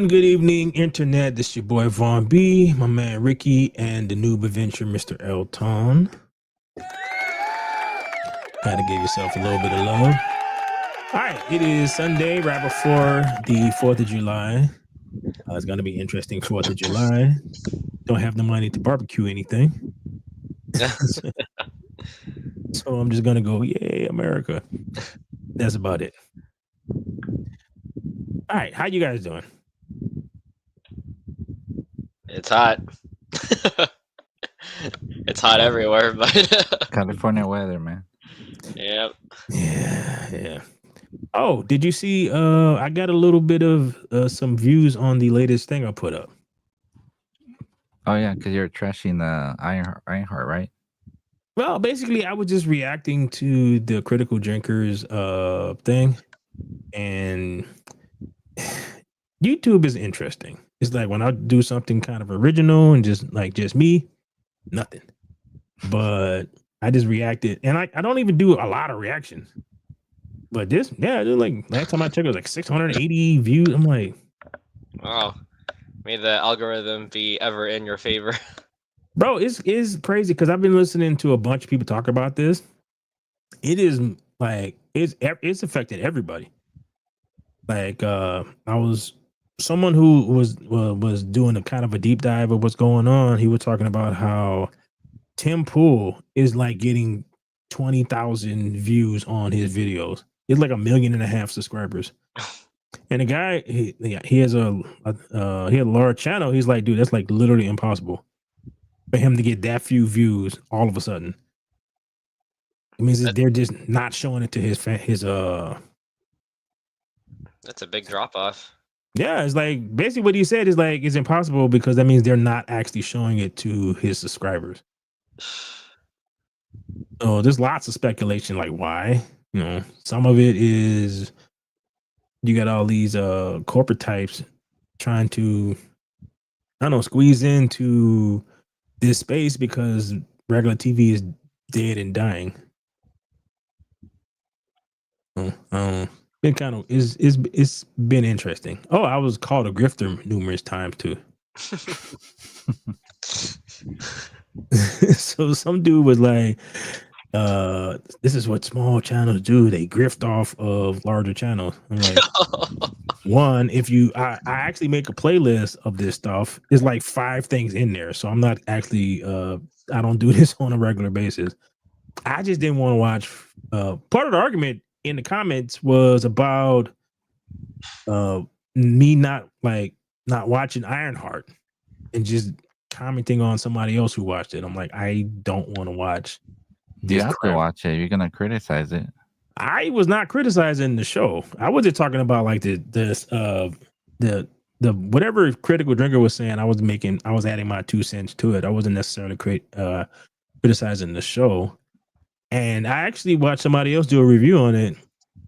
Good evening, Internet. This is your boy Vaughn B, my man Ricky, and the noob adventure, Mr. Elton. Gotta give yourself a little bit of love. All right, it is Sunday, right before the 4th of July. It's gonna be interesting 4th of July. Don't have the money to barbecue anything. So I'm just gonna go, yay, America. That's about it. All right, how you guys doing? It's hot. It's hot everywhere, but California weather, man. yep. Yeah. Oh, did you see? I got a little bit of some views on the latest thing I put up. Oh yeah, because you're trashing the Ironheart, right? Well, basically, I was just reacting to the Critical Drinkers thing, and YouTube is interesting. It's like when I do something kind of original and just me, nothing. But I just reacted, and I don't even do a lot of reactions. But this, yeah, like last time I checked, it was like 680 views. I'm like, Wow. May the algorithm be ever in your favor. bro, it's crazy because I've been listening to a bunch of people talk about this. It is like it's affected everybody. Like I was someone who was doing a kind of a deep dive of what's going on. He was talking about how Tim Pool is like getting 20,000 views on his videos. It's like 1.5 million subscribers. And the guy, he has a large channel. He's like, dude, that's like literally impossible for him to get that few views all of a sudden. It means that they're just not showing it to his That's a big drop off. Yeah, it's like basically what he said is like it's impossible because that means they're not actually showing it to his subscribers. So there's lots of speculation, like why. You know, some of it is you got all these corporate types trying to, I don't know, squeeze into this space because regular TV is dead and dying. Been kind of it's been interesting. Oh, I was called a grifter numerous times too. So some dude was like, this is what small channels do. They grift off of larger channels. I'm like, one, if I actually make a playlist of this stuff, there's like 5 things in there. So I'm not actually I don't do this on a regular basis. I just didn't want to watch part of the argument in the comments was about me not watching Ironheart and just commenting on somebody else who watched it. I'm like, I don't want to watch this. You have to watch it. You're gonna criticize it. I was not criticizing the show. I was just talking about like the whatever Critical Drinker was saying. I was adding my 2 cents to it. I wasn't necessarily criticizing the show. And I actually watched somebody else do a review on it,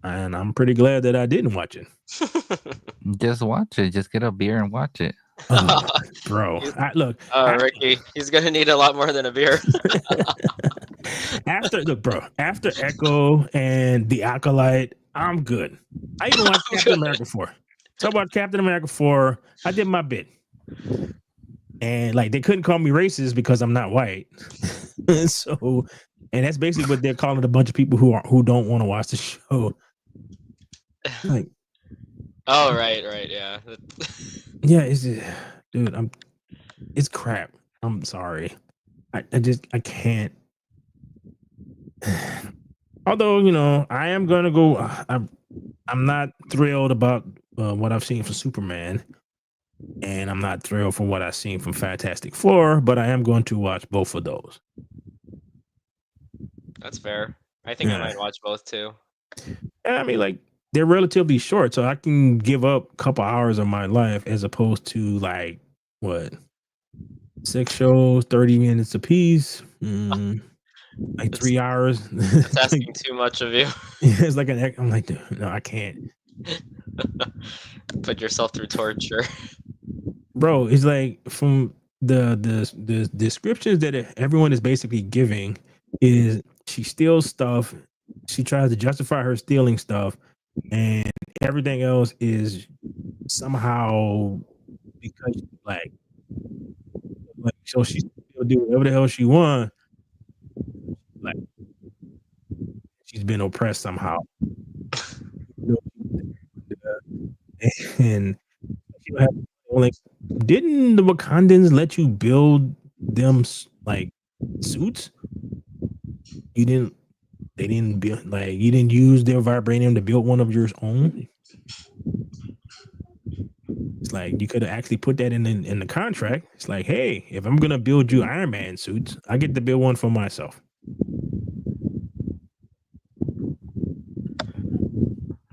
and I'm pretty glad that I didn't watch it. Just watch it. Just get a beer and watch it. Oh, bro, look, Ricky, he's gonna need a lot more than a beer. After Echo and The Acolyte, I'm good. I even watched Captain America 4. So about Captain America 4, I did my bit. And like they couldn't call me racist because I'm not white. So, and that's basically what they're calling a bunch of people who don't want to watch the show. Like, oh right, yeah. Yeah, dude, it's crap. I'm sorry. I can't. Although, you know, I am gonna go. I'm not thrilled about what I've seen from Superman, and I'm not thrilled for what I've seen from Fantastic Four. But I am going to watch both of those. That's fair. I think I might watch both too. I mean, like they're relatively short, so I can give up a couple hours of my life as opposed to like what 6 shows, 30 minutes a piece. Like 3 hours. That's asking too much of you. It's like I'm like, dude, no, I can't. Put yourself through torture. Bro, it's like from the descriptions that everyone is basically giving is she steals stuff, she tries to justify her stealing stuff, and everything else is somehow because like so she still do whatever the hell she want. Like she's been oppressed somehow. And she have, like, didn't the Wakandans let you build them like suits? You didn't. They didn't build like you didn't use their vibranium to build one of your own. It's like you could have actually put that in the contract. It's like, hey, if I'm gonna build you Iron Man suits, I get to build one for myself.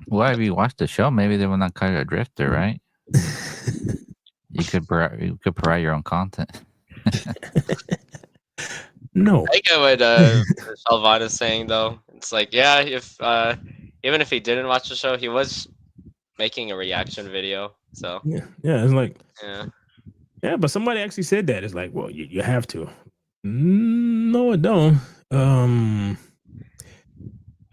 Well, if you watch the show, maybe they will not call you a drifter, right? You could provide your own content. No. I get what Shalvan is saying though. It's like, yeah, if even if he didn't watch the show, he was making a reaction video. So Yeah, it's like yeah, but somebody actually said that. It's like, well, you have to. No, I don't.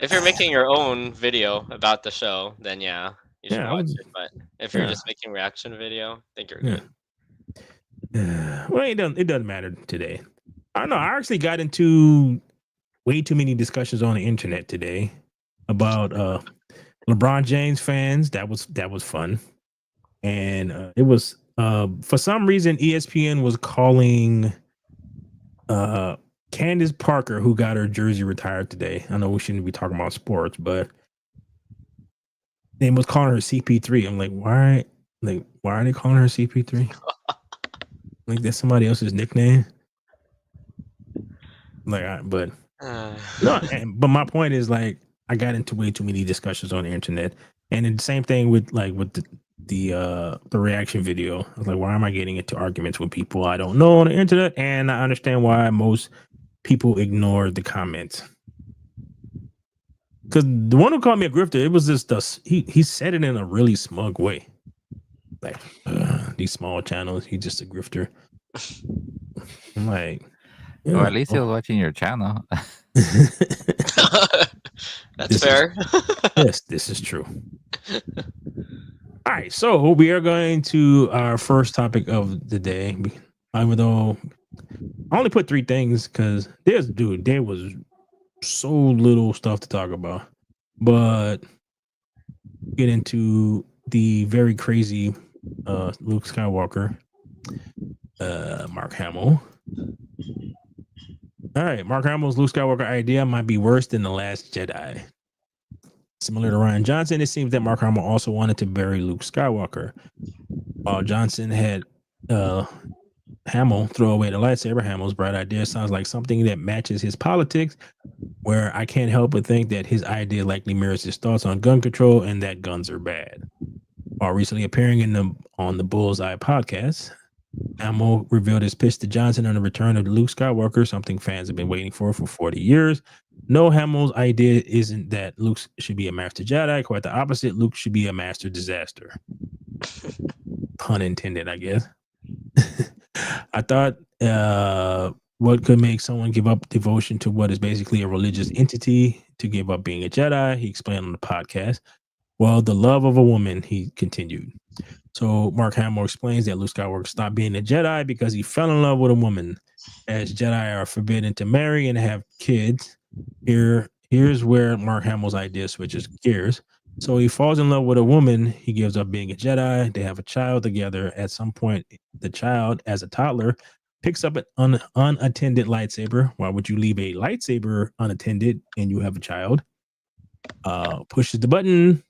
if you're making your own video about the show, then yeah, you should Yeah, watch it. But if you're yeah. just making reaction video, I think you're Yeah. good. Well, it doesn't matter today. I don't know. I actually got into way too many discussions on the internet today about LeBron James fans. That was fun, and it was for some reason ESPN was calling Candace Parker, who got her jersey retired today. I know we shouldn't be talking about sports, but they was calling her CP3. I'm like, why? Like, why are they calling her CP3? Like that's somebody else's nickname. Like, but no. But my point is, like, I got into way too many discussions on the internet, and then the same thing with the reaction video. I was like, why am I getting into arguments with people I don't know on the internet? And I understand why most people ignore the comments. Because the one who called me a grifter, it was just he said it in a really smug way. Like, these small channels, he's just a grifter. I'm like, yeah, Or at least he was watching your channel. That's fair. Yes, this is true. All right, so we are going to our first topic of the day. Even though I only put 3 things because there was so little stuff to talk about. But get into the very crazy Luke Skywalker, Mark Hamill. All right, Mark Hamill's Luke Skywalker idea might be worse than The Last Jedi. Similar to Rian Johnson, it seems that Mark Hamill also wanted to bury Luke Skywalker. While Johnson had Hamill throw away the lightsaber, Hamill's bright idea sounds like something that matches his politics, where I can't help but think that his idea likely mirrors his thoughts on gun control and that guns are bad. While recently appearing on the Bullseye podcast, Hamill revealed his pitch to Johnson on the return of Luke Skywalker, something fans have been waiting for 40 years. No, Hamill's idea isn't that Luke should be a master Jedi. Quite the opposite. Luke should be a master disaster. Pun intended, I guess. I thought what could make someone give up devotion to what is basically a religious entity to give up being a Jedi, he explained on the podcast. Well, the love of a woman, he continued. So Mark Hamill explains that Luke Skywalker stopped being a Jedi because he fell in love with a woman. As Jedi are forbidden to marry and have kids, here's where Mark Hamill's idea switches gears. So he falls in love with a woman. He gives up being a Jedi. They have a child together. At some point, the child, as a toddler, picks up an unattended lightsaber. Why would you leave a lightsaber unattended and you have a child? Pushes the button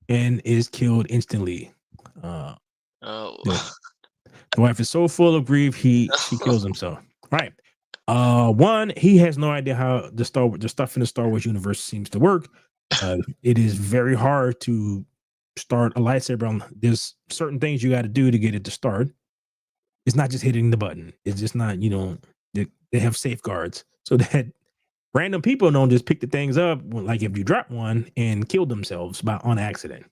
and is killed instantly. The wife is so full of grief, she kills himself. Right. One, he has no idea how the stuff in the Star Wars universe seems to work. It is very hard to start a lightsaber on. There's certain things you got to do to get it to start. It's not just hitting the button. It's just not, they have safeguards so that random people don't just pick the things up, like if you drop one and kill themselves on accident.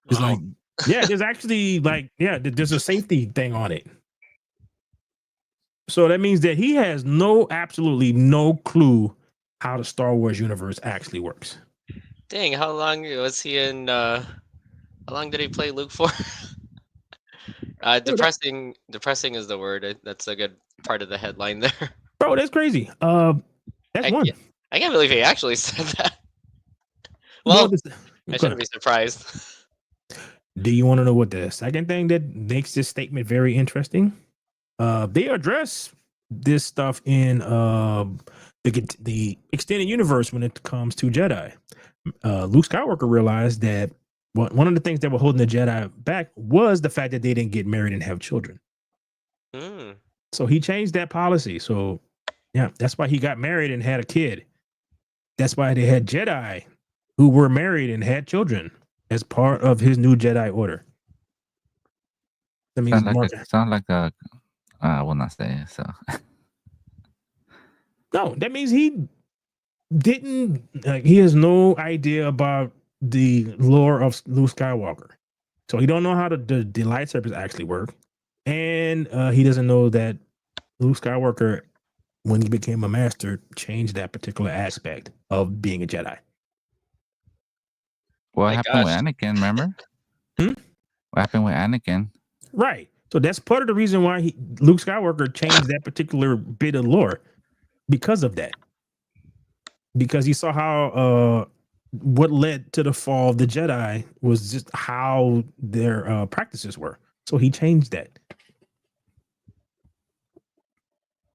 It's like, yeah, there's actually there's a safety thing on it. So that means that he has absolutely no clue how the Star Wars universe actually works. Dang, how long was he in? How long did he play Luke for? Dude, Depressing is the word. That's a good part of the headline there. bro, that's crazy. That's one. I can't believe he actually said that. You know Well, what I shouldn't be surprised. Do you want to know what the second thing that makes this statement very interesting? They address this stuff in the extended universe when it comes to Jedi. Luke Skywalker realized that one of the things that were holding the Jedi back was the fact that they didn't get married and have children. Hmm. So he changed that policy. So yeah, that's why he got married and had a kid. That's why they had Jedi who were married and had children as part of his new Jedi order. That means Sound like a I will not say it, so. No, that means he didn't. He has no idea about the lore of Luke Skywalker, so he don't know how the lightsabers actually work, and he doesn't know that Luke Skywalker, when he became a master, changed that particular aspect of being a Jedi. What happened with Anakin? Remember? What happened with Anakin? Right. So that's part of the reason why Luke Skywalker changed that particular bit of lore, because of that. Because he saw how what led to the fall of the Jedi was just how their practices were. So he changed that.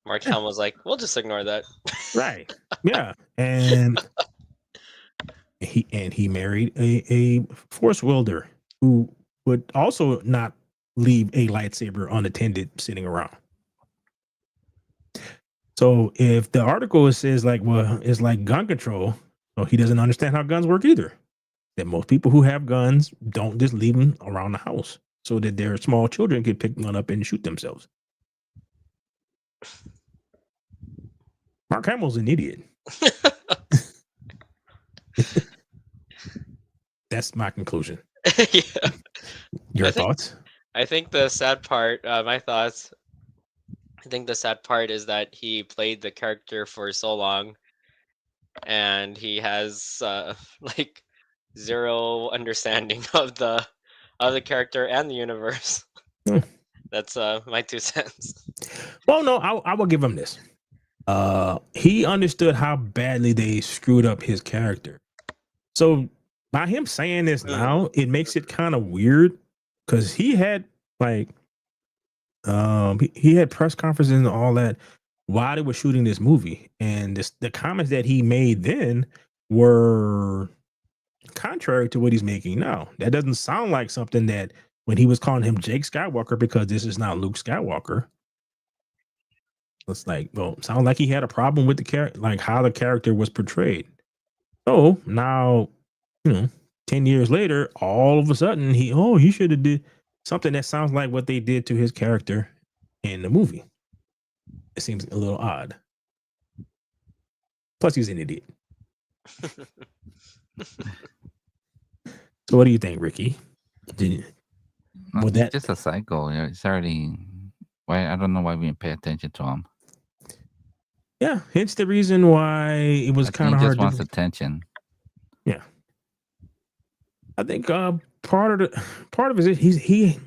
Mark Helm was like, "We'll just ignore that." Right. Yeah. And he married a force wielder who would also not leave a lightsaber unattended sitting around. So if the article says like, well, it's like gun control, well, he doesn't understand how guns work either. That most people who have guns don't just leave them around the house so that their small children can pick one up and shoot themselves. Mark Hamill's an idiot. That's my conclusion. Yeah. Your thoughts? I think the sad part, my thoughts, I think the sad part is that he played the character for so long and he has like zero understanding of the character and the universe. That's my 2 cents. Well, no, I will give him this. He understood how badly they screwed up his character. So by him saying this now, it makes it kind of weird because he had like he had press conferences and all that while they were shooting this movie, and the comments that he made then were contrary to what he's making now. That doesn't sound like something that when he was calling him Jake Skywalker, because this is not Luke Skywalker. It's like, well, it sounds like he had a problem with the character, like how the character was portrayed. So now, 10 years later, all of a sudden he should have did something that sounds like what they did to his character in the movie. It seems a little odd. Plus, he's an idiot. So, what do you think, Ricky? He's just a psycho. It's already. Why I don't know why we didn't pay attention to him. Yeah, it's the reason why it was kind of hard. He just wants attention. Yeah, I think part of it is he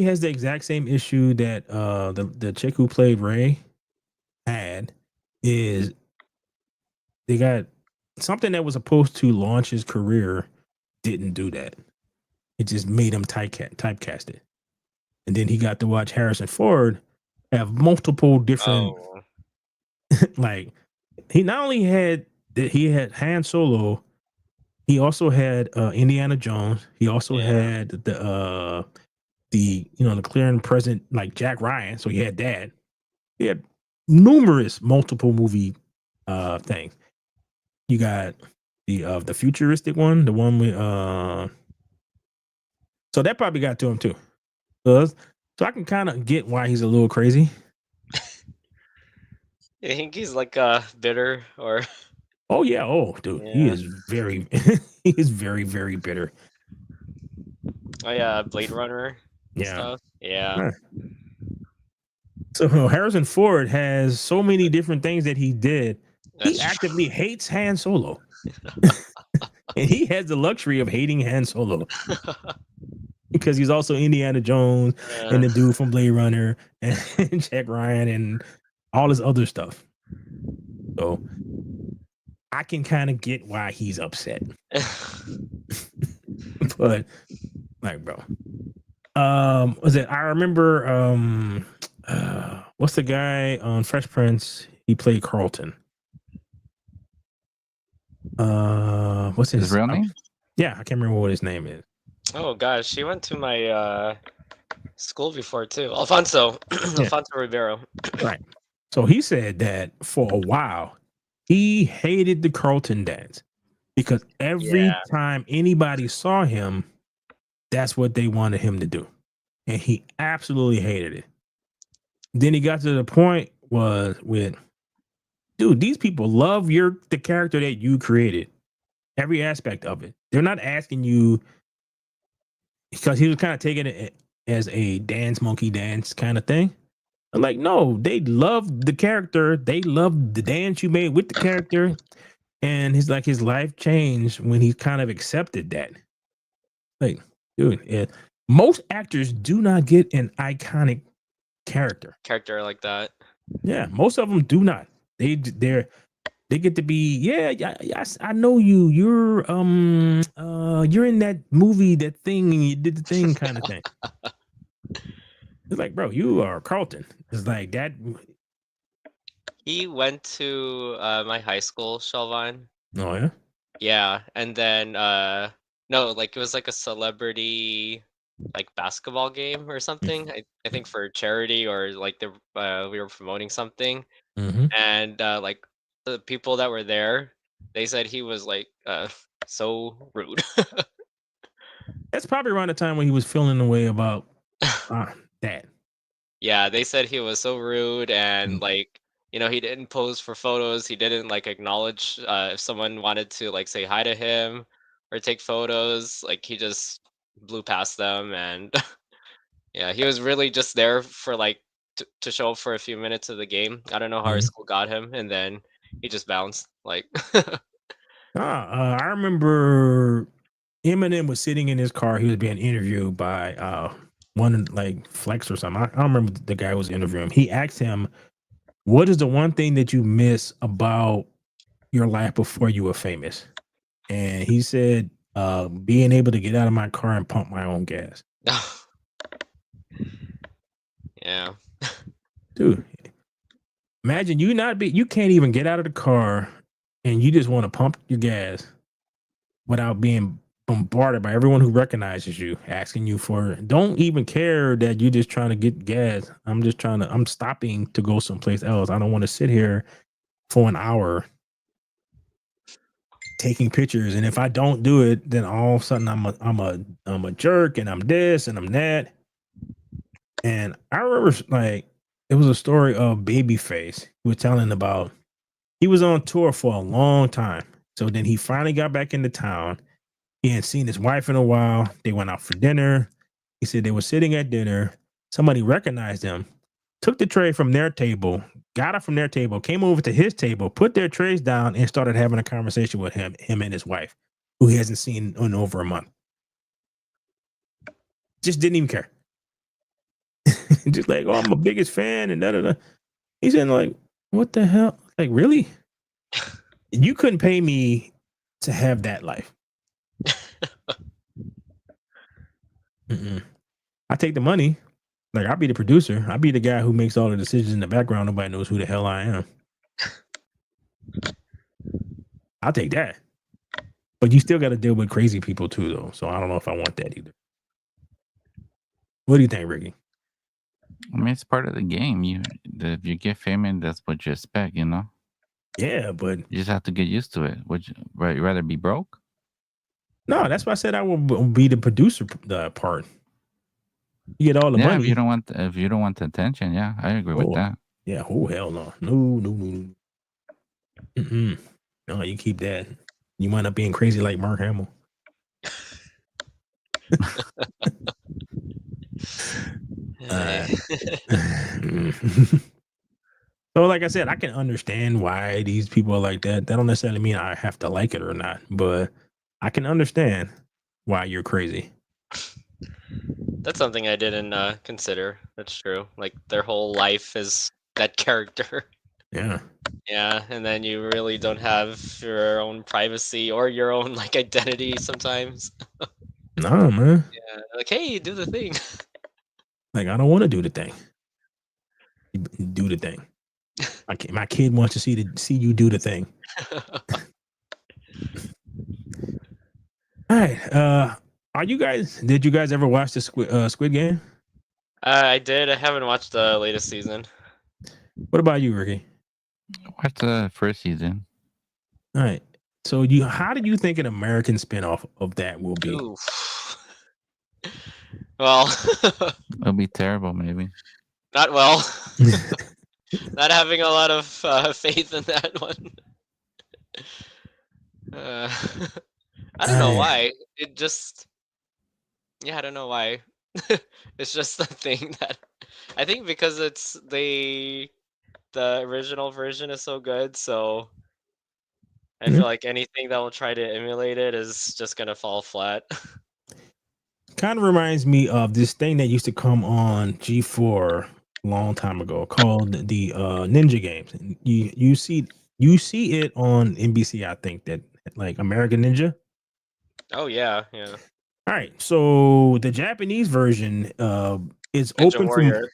has the exact same issue that the chick who played Rey had. Is they got something that was supposed to launch his career, didn't do that. It just made him typecasted. And then he got to watch Harrison Ford have multiple different like he not only had Han Solo, he also had Indiana Jones. He also had the clear and present like Jack Ryan. So he had that. He had numerous multiple movie things. You got the futuristic one, the one with so that probably got to him too. So I can kind of get why he's a little crazy. You think he's like bitter or? Oh yeah, dude, he is very, he is very, very bitter. Oh yeah, Blade Runner. Stuff. Yeah. So Harrison Ford has so many different things that he did. He actively hates Han Solo. And he has the luxury of hating Han Solo because he's also Indiana Jones and the dude from Blade Runner and Jack Ryan and all this other stuff. So I can kind of get why he's upset. But like, bro. Was it I remember what's the guy on Fresh Prince? He played Carlton. What's his real name? Yeah, I can't remember what his name is. Oh gosh, she went to my school before too. Alfonso. Alfonso Ribeiro. Right. So he said that for a while he hated the Carlton dance because every time anybody saw him, that's what they wanted him to do. And he absolutely hated it. Then he got to the point was with, dude, these people love the character that you created. Every aspect of it. They're not asking you, because he was kind of taking it as a dance monkey dance kind of thing. I'm like, no, they love the character. They love the dance you made with the character. And his life changed when he kind of accepted that. Like, dude, most actors do not get an iconic character like that. Yeah, most of them do not. They get to be, yes, I know you. You're in that movie, that thing, and you did the thing kind of thing. It's like, bro, you are Carlton. It's like that. He went to my high school, Shelvan. Oh yeah. Yeah, and then no, like it was like a celebrity like basketball game or something. I think for charity or like we were promoting something, and like the people that were there, they said he was like so rude. That's probably around the time when he was feeling the way about that. Yeah, they said he was so rude and like, you know, he didn't pose for photos. He didn't like acknowledge if someone wanted to like say hi to him or take photos. Like he just blew past them and yeah, he was really just there for like to show up for a few minutes of the game. I don't know how our school got him, and then he just bounced. Like, I remember Eminem was sitting in his car. He was being interviewed by one like Flex or something. I don't remember the guy who was interviewing him. He asked him, "What is the one thing that you miss about your life before you were famous?" And he said, "Being able to get out of my car and pump my own gas." yeah, Dude, imagine you can't even get out of the car and you just want to pump your gas without being bombarded by everyone who recognizes you, asking you for, don't even care that you're just trying to get gas. I'm stopping to go someplace else. I don't want to sit here for an hour taking pictures. And if I don't do it, then all of a sudden I'm a jerk and I'm this and I'm that. And I remember like it was a story of Babyface. He was telling about he was on tour for a long time. So then he finally got back into town. He hadn't seen his wife in a while. They went out for dinner. He said they were sitting at dinner. Somebody recognized him, took the tray from their table, got it from their table, came over to his table, put their trays down, and started having a conversation with him and his wife, who he hasn't seen in over a month. Just didn't even care. Just like, oh, I'm a biggest fan and da da da. He said, like, what the hell? Like, really? You couldn't pay me to have that life. I take the money. Like, I'll be the producer. I'll be the guy who makes all the decisions in the background. Nobody knows who the hell I am. I'll take that. But you still got to deal with crazy people too, though. So I don't know if I want that either. What do you think, Ricky? I mean, it's part of the game. If you get famous, that's what you expect, you know? Yeah, but you just have to get used to it. Would you rather be broke? No, that's why I said I will be the producer part. You get all the money. If you don't want the attention, yeah, I agree with that. Yeah, oh hell no. No. No, you keep that. You wind up being crazy like Mark Hamill. So like I said, I can understand why these people are like that. That don't necessarily mean I have to like it or not, but I can understand why you're crazy. That's something I didn't consider. That's true. Like their whole life is that character. Yeah. Yeah, and then you really don't have your own privacy or your own like identity sometimes. No, man. Yeah, like hey, do the thing. Like I don't want to do the thing. Do the thing. My kid wants to see you do the thing. All right. Did you guys ever watch the Squid Game? I did. I haven't watched the latest season. What about you, Ricky? What's the first season? All right. So how do you think an American spinoff of that will be? Ooh. Well, It'll be terrible, maybe. not well. Not having a lot of faith in that one. Uh, I don't know why. It just, yeah, I don't know why. It's just the thing that I think because the original version is so good, so I feel like anything that will try to emulate it is just gonna fall flat. Kind of reminds me of this thing that used to come on G4 a long time ago called the Ninja Games. And you see it on NBC, I think, that like American Ninja. Oh yeah, yeah. All right. So the Japanese version is Ninja open Warrior.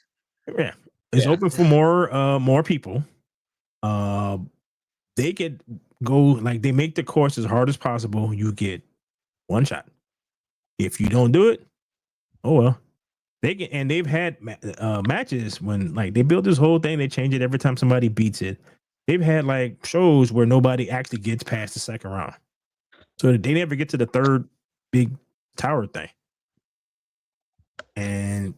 yeah, it's Yeah. open for more people. Uh they could go like they make the course as hard as possible. You get one shot. If you don't do it, oh well. They've had matches when like they build this whole thing, they change it every time somebody beats it. They've had like shows where nobody actually gets past the second round. So they never get to the third big tower thing. And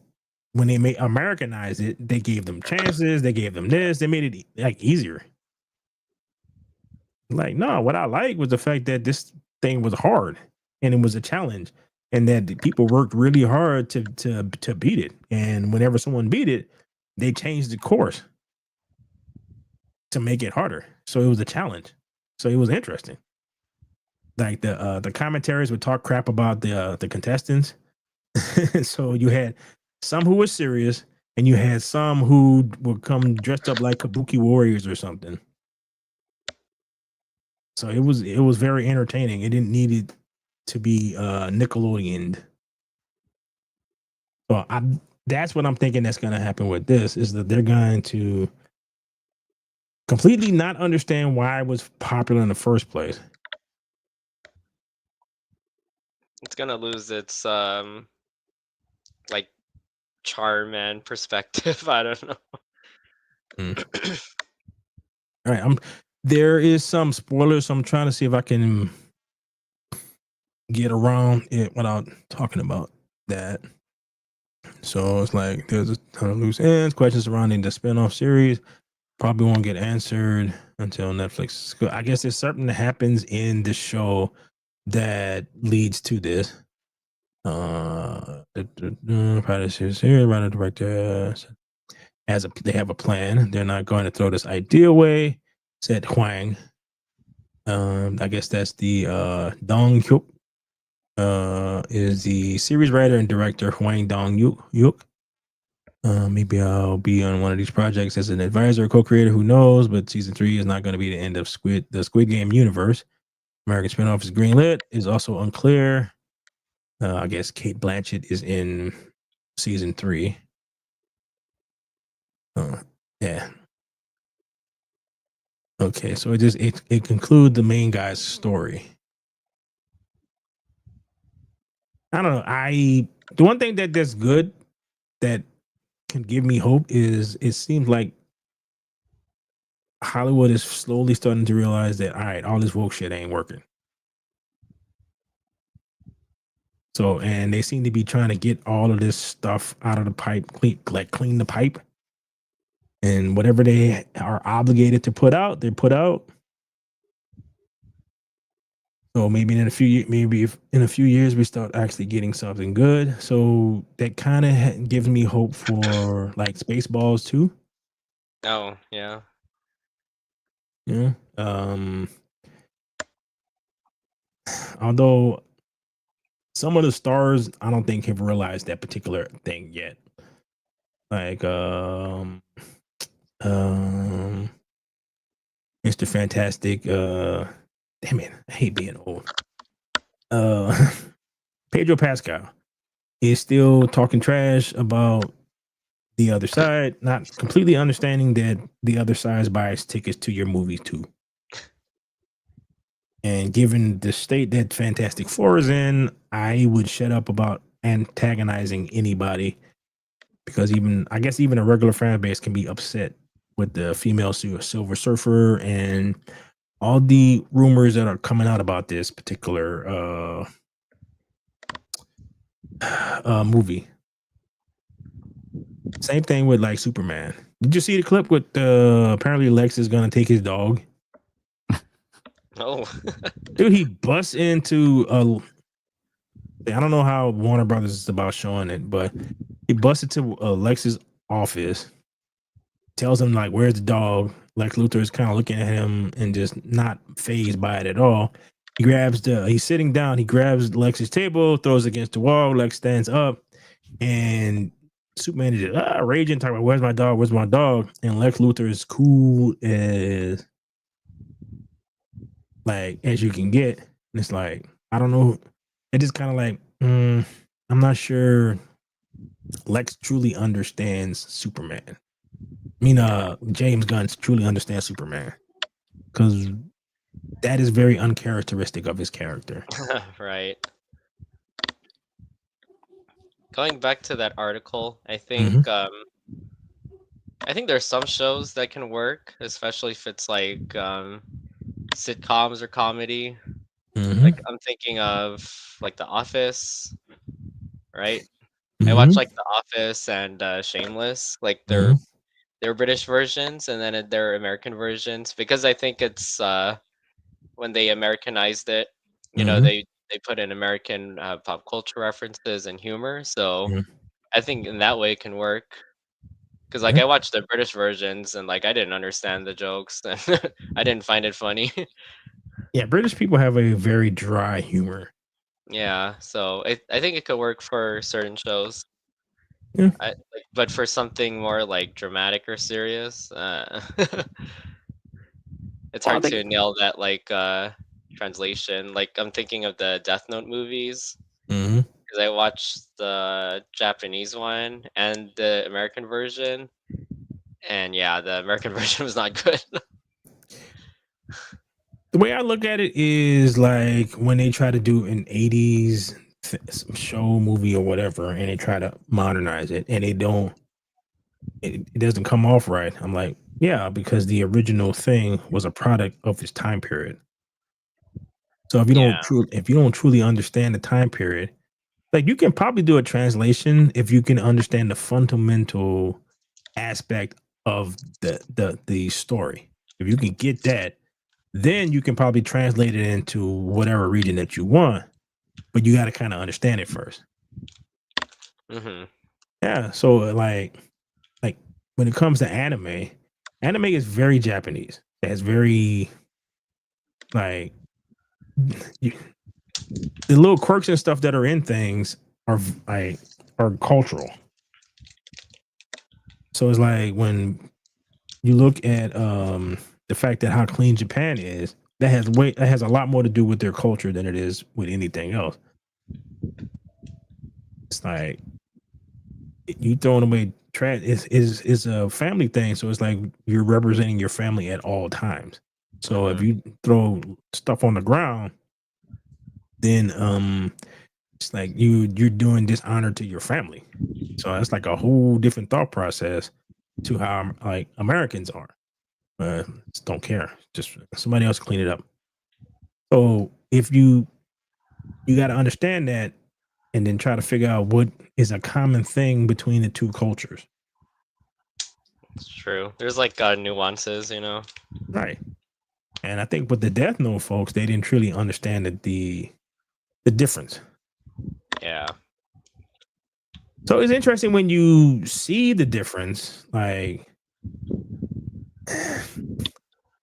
when they Americanized it, they gave them chances, they gave them this, they made it like easier. Like, no, what I like was the fact that this thing was hard and it was a challenge, and that the people worked really hard to beat it. And whenever someone beat it, they changed the course to make it harder. So it was a challenge. So it was interesting. Like the commentaries would talk crap about the contestants. So you had some who were serious, and you had some who would come dressed up like kabuki warriors or something. So it was very entertaining. It didn't need it to be Nickelodeon. So that's what I'm thinking that's going to happen with this is that they're going to completely not understand why it was popular in the first place. It's gonna lose its like charm and perspective. I don't know. All right, there is some spoilers, so I'm trying to see if I can get around it without talking about that. So it's like there's a ton of loose ends, questions surrounding the spinoff series probably won't get answered until Netflix. I guess there's something that happens in the show that leads to this. Probably series here, writer director they have a plan. They're not going to throw this idea away, said Huang. I guess that's the Dong Hyuk is the series writer and director Huang Dong Yuk. Maybe I'll be on one of these projects as an advisor or co-creator. Who knows? But season 3 is not going to be the end of the Squid Game universe. American spinoff is greenlit. Is also unclear. I guess Kate Blanchett is in season 3. Yeah. Okay, so it concludes the main guy's story. I don't know. The one thing that's good that can give me hope is it seems like Hollywood is slowly starting to realize that all right, all this woke shit ain't working. So, and they seem to be trying to get all of this stuff out of the pipe, clean the pipe, and whatever they are obligated to put out, they put out. So maybe in a few years we start actually getting something good. So that kind of gives me hope for like Spaceballs too. Oh yeah. Yeah. although some of the stars I don't think have realized that particular thing yet. Like um Mr. Fantastic, damn it, I hate being old. Pedro Pascal is still talking trash about the other side, not completely understanding that the other side buys tickets to your movie too. And given the state that Fantastic Four is in, I would shut up about antagonizing anybody because I guess even a regular fan base can be upset with the female Silver Surfer and all the rumors that are coming out about this particular movie. Same thing with like Superman. Did you see the clip with apparently Lex is gonna take his dog? Oh, Dude, he busts into I don't know how Warner Brothers is about showing it, but he busts into Lex's office, tells him like, "Where's the dog?" Lex Luthor is kind of looking at him and just not phased by it at all. He's sitting down. He grabs Lex's table, throws it against the wall. Lex stands up, and Superman is just raging, talking about, "Where's my dog? Where's my dog?" And Lex Luthor is cool as you can get. And it's like, I don't know. It just kind of like, I'm not sure Lex truly understands Superman. I mean, James Gunn truly understands Superman because that is very uncharacteristic of his character. right. Going back to that article, I think there's some shows that can work, especially if it's like sitcoms or comedy. Like I'm thinking of like The Office, right? I watch like The Office and Shameless, like they're British versions, and then they're American versions because I think it's when they Americanized it, they put in American pop culture references and humor. So I think in that way it can work. Because like I watched the British versions and like I didn't understand the jokes and I didn't find it funny. Yeah, British people have a very dry humor. Yeah, so I think it could work for certain shows. Yeah. But for something more like dramatic or serious, it's hard to nail that like translation. Like I'm thinking of the Death Note movies because I watched the Japanese one and the American version, and yeah, the American version was not good. The way I look at it is like when they try to do an 80s show, movie, or whatever, and they try to modernize it and it doesn't come off right. I'm like, yeah, because the original thing was a product of its time period. So if you don't truly understand the time period, like you can probably do a translation if you can understand the fundamental aspect of the story. If you can get that, then you can probably translate it into whatever region that you want, but you got to kind of understand it first. Yeah. So like when it comes to anime is very Japanese. It's very like the little quirks and stuff that are in things are cultural. So it's like when you look at the fact that how clean Japan is, that has a lot more to do with their culture than it is with anything else. It's like you throwing away trash is a family thing, so it's like you're representing your family at all times. So if you throw stuff on the ground, then it's like you're doing dishonor to your family. So that's like a whole different thought process to how like Americans are. Just don't care. Just somebody else clean it up. So if you got to understand that, and then try to figure out what is a common thing between the two cultures. It's true. There's like nuances, Right. And I think with the Death Note folks, they didn't truly understand the difference. Yeah. So it's interesting when you see the difference, like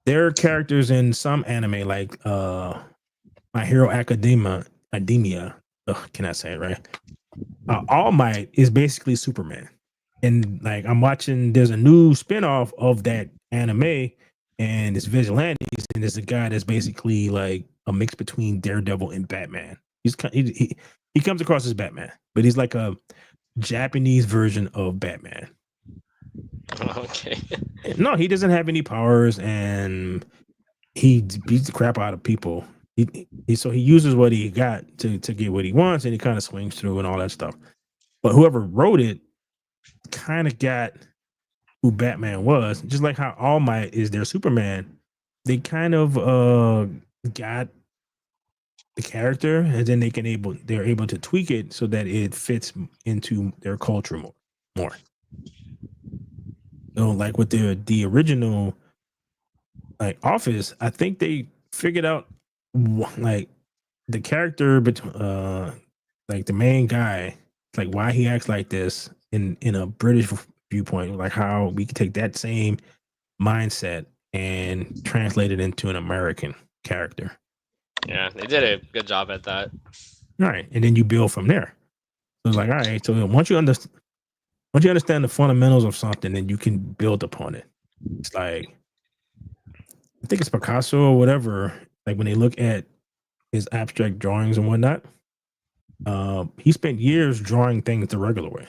there are characters in some anime like My Hero Academia. Can I say it right? All Might is basically Superman, and like I'm watching. There's a new spinoff of that anime, and it's Vigilantes, and there's a guy that's basically like a mix between Daredevil and Batman. He comes across as Batman, but he's like a Japanese version of Batman. Okay. No, he doesn't have any powers, and he beats the crap out of people. So he uses what he got to get what he wants, and he kind of swings through and all that stuff. But whoever wrote it kind of got who Batman was, just like how All Might is their Superman. They kind of got the character, and then they're able to tweak it so that it fits into their culture more. So like with the original like Office, I think they figured out like the character like the main guy, like why he acts like this in a British viewpoint, like how we can take that same mindset and translate it into an American character. Yeah, they did a good job at that. All right, and then you build from there. So it's like, all right, so once you understand the fundamentals of something, then you can build upon it. It's like, I think it's Picasso or whatever. Like when they look at his abstract drawings and whatnot, he spent years drawing things the regular way.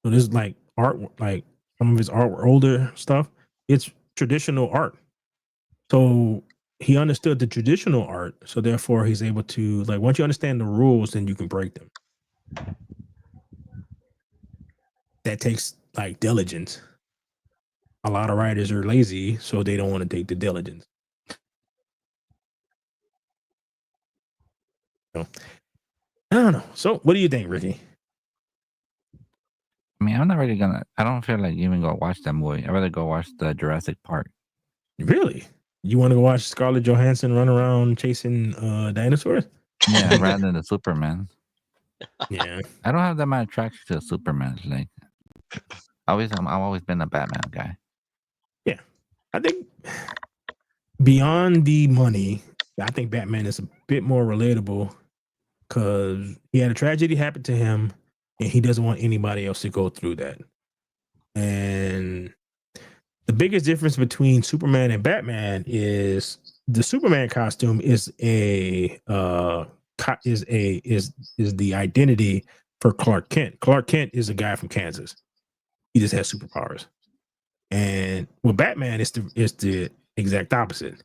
So this is like art, like some of his art, older stuff. It's traditional art. So he understood the traditional art. So therefore, he's able to like once you understand the rules, then you can break them. That takes like diligence. A lot of writers are lazy, so they don't want to take the diligence. So, I don't know. So, what do you think, Ricky? I mean, I'm not really gonna. I don't feel like even go watch that movie. I'd rather go watch the Jurassic Park. Really? You want to go watch Scarlett Johansson run around chasing dinosaurs? Yeah, rather than the Superman. Yeah. I don't have that much attraction to Superman. Like, I've always been a Batman guy. Yeah. I think beyond the money, I think Batman is a bit more relatable because he had a tragedy happen to him and he doesn't want anybody else to go through that. And the biggest difference between Superman and Batman is the Superman costume is the identity for Clark Kent. Clark Kent is a guy from Kansas. He just has superpowers. And with Batman, it's the exact opposite.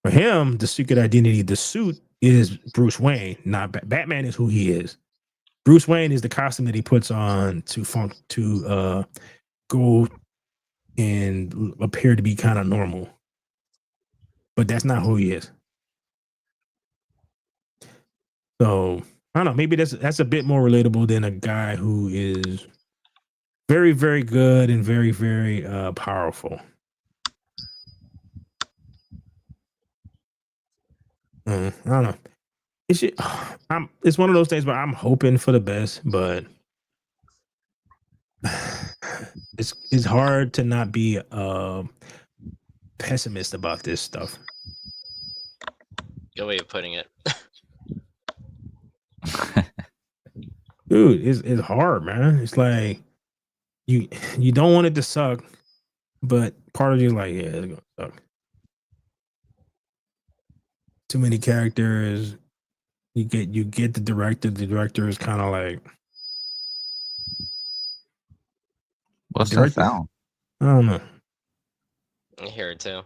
For him, the secret identity, the suit is Bruce Wayne, not Batman is who he is. Bruce Wayne is the costume that he puts on to go and appear to be kind of normal. But that's not who he is. So I don't know, maybe that's a bit more relatable than a guy who is very, very good and very, very powerful. I don't know. It's one of those things where I'm hoping for the best, but it's hard to not be pessimist about this stuff. Good way of putting it. Dude, it's hard, man. It's like you don't want it to suck, but part of you is like, yeah, it's gonna suck. Too many characters. You get the director. The director is kind of like, What's that director? sound? I don't know. I hear it too.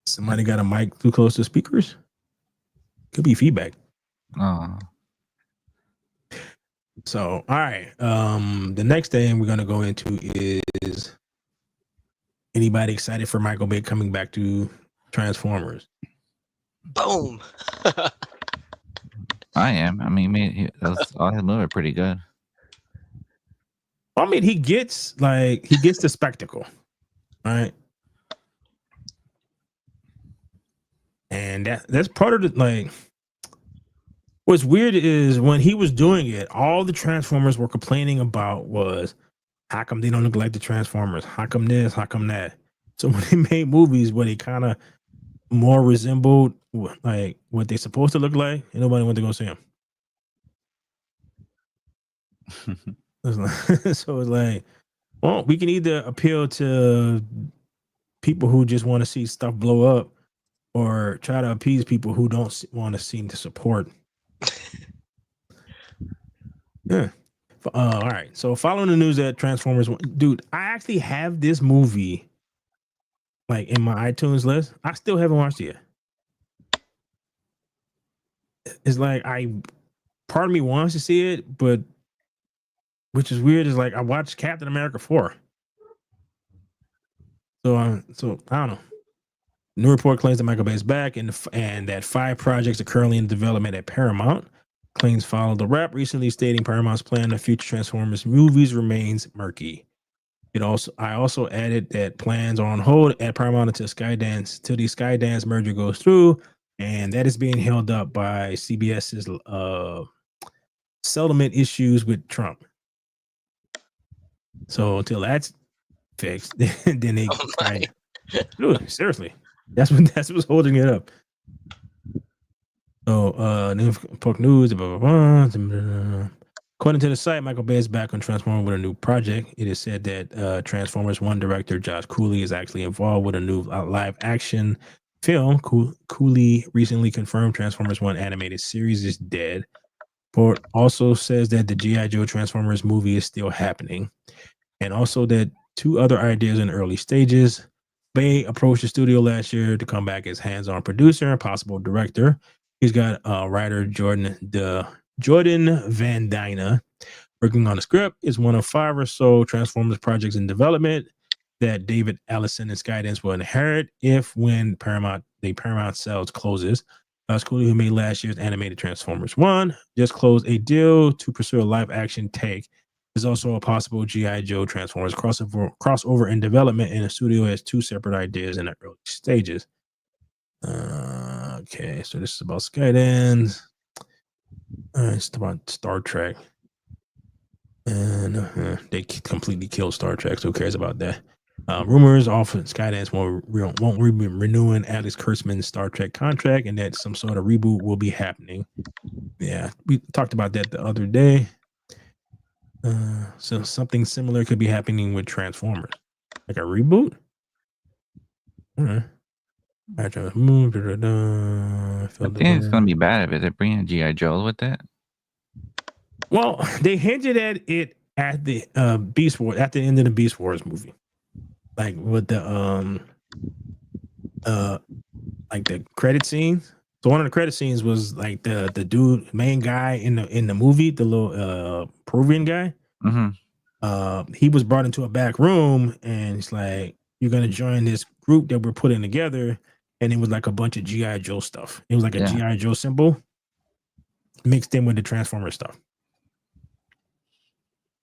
Somebody got a mic too close to speakers. Could be feedback. Oh, So, all right. The next thing we're gonna go into is anybody excited for Michael Bay coming back to Transformers? Boom. I am. I mean, all his movies are pretty good. I mean, he gets the spectacle, right? And that's part of the like. What's weird is when he was doing it, all the Transformers were complaining about was how come they don't look like the Transformers? How come this? How come that? So when they made movies where they kind of more resembled like what they're supposed to look like, and nobody went to go see them. So it's like, well, we can either appeal to people who just want to see stuff blow up, or try to appease people who don't want to seem to support. Yeah. All right. So following the news that Transformers, dude, I actually have this movie like in my iTunes list. I still haven't watched it yet. It's like part of me wants to see it, but which is weird. Is like I watched Captain America 4. So I don't know. New report claims that Michael Bay is back, and that 5 projects are currently in development at Paramount. Claims follow the rap, recently stating Paramount's plan to future Transformers movies remains murky. I also added that plans are on hold at Paramount until the Skydance merger goes through, and that is being held up by CBS's settlement issues with Trump. So until that's fixed, then they dude, seriously. That's what's holding it up. So Pork News, blah, blah, blah. According to the site, Michael Bay is back on Transformers with a new project. It is said that Transformers 1 director Josh Cooley is actually involved with a new live action film. Cooley recently confirmed Transformers 1 animated series is dead. Port also says that the G.I. Joe Transformers movie is still happening, and also that 2 other ideas in early stages. Bay approached the studio last year to come back as hands-on producer and possible director. He's got writer Jordan Van Dyna working on the script. Is one of 5 or so Transformers projects in development that David Allison and Skydance will inherit when Paramount sales closes. Cooley, who made last year's animated Transformers 1, just closed a deal to pursue a live-action take. There's also a possible G.I. Joe Transformers crossover in development, and the studio has 2 separate ideas in the early stages. Okay, so this is about Skydance. It's about Star Trek. And they completely killed Star Trek, so who cares about that? Rumors often Skydance won't be renewing Alex Kurtzman's Star Trek contract, and that some sort of reboot will be happening. Yeah, we talked about that the other day. So something similar could be happening with Transformers, like a reboot. All right. I think it's gonna be bad if they're bringing G.I. Joe with that. Well, they hinted at it at the Beast Wars, at the end of the Beast Wars movie, like with the like the credit scenes. So one of the credit scenes was like the main guy in the movie, the little Peruvian guy. Mm-hmm. He was brought into a back room, and it's like, you're gonna join this group that we're putting together, and it was like a bunch of G.I. Joe stuff. It was like a G.I. Joe symbol mixed in with the Transformer stuff.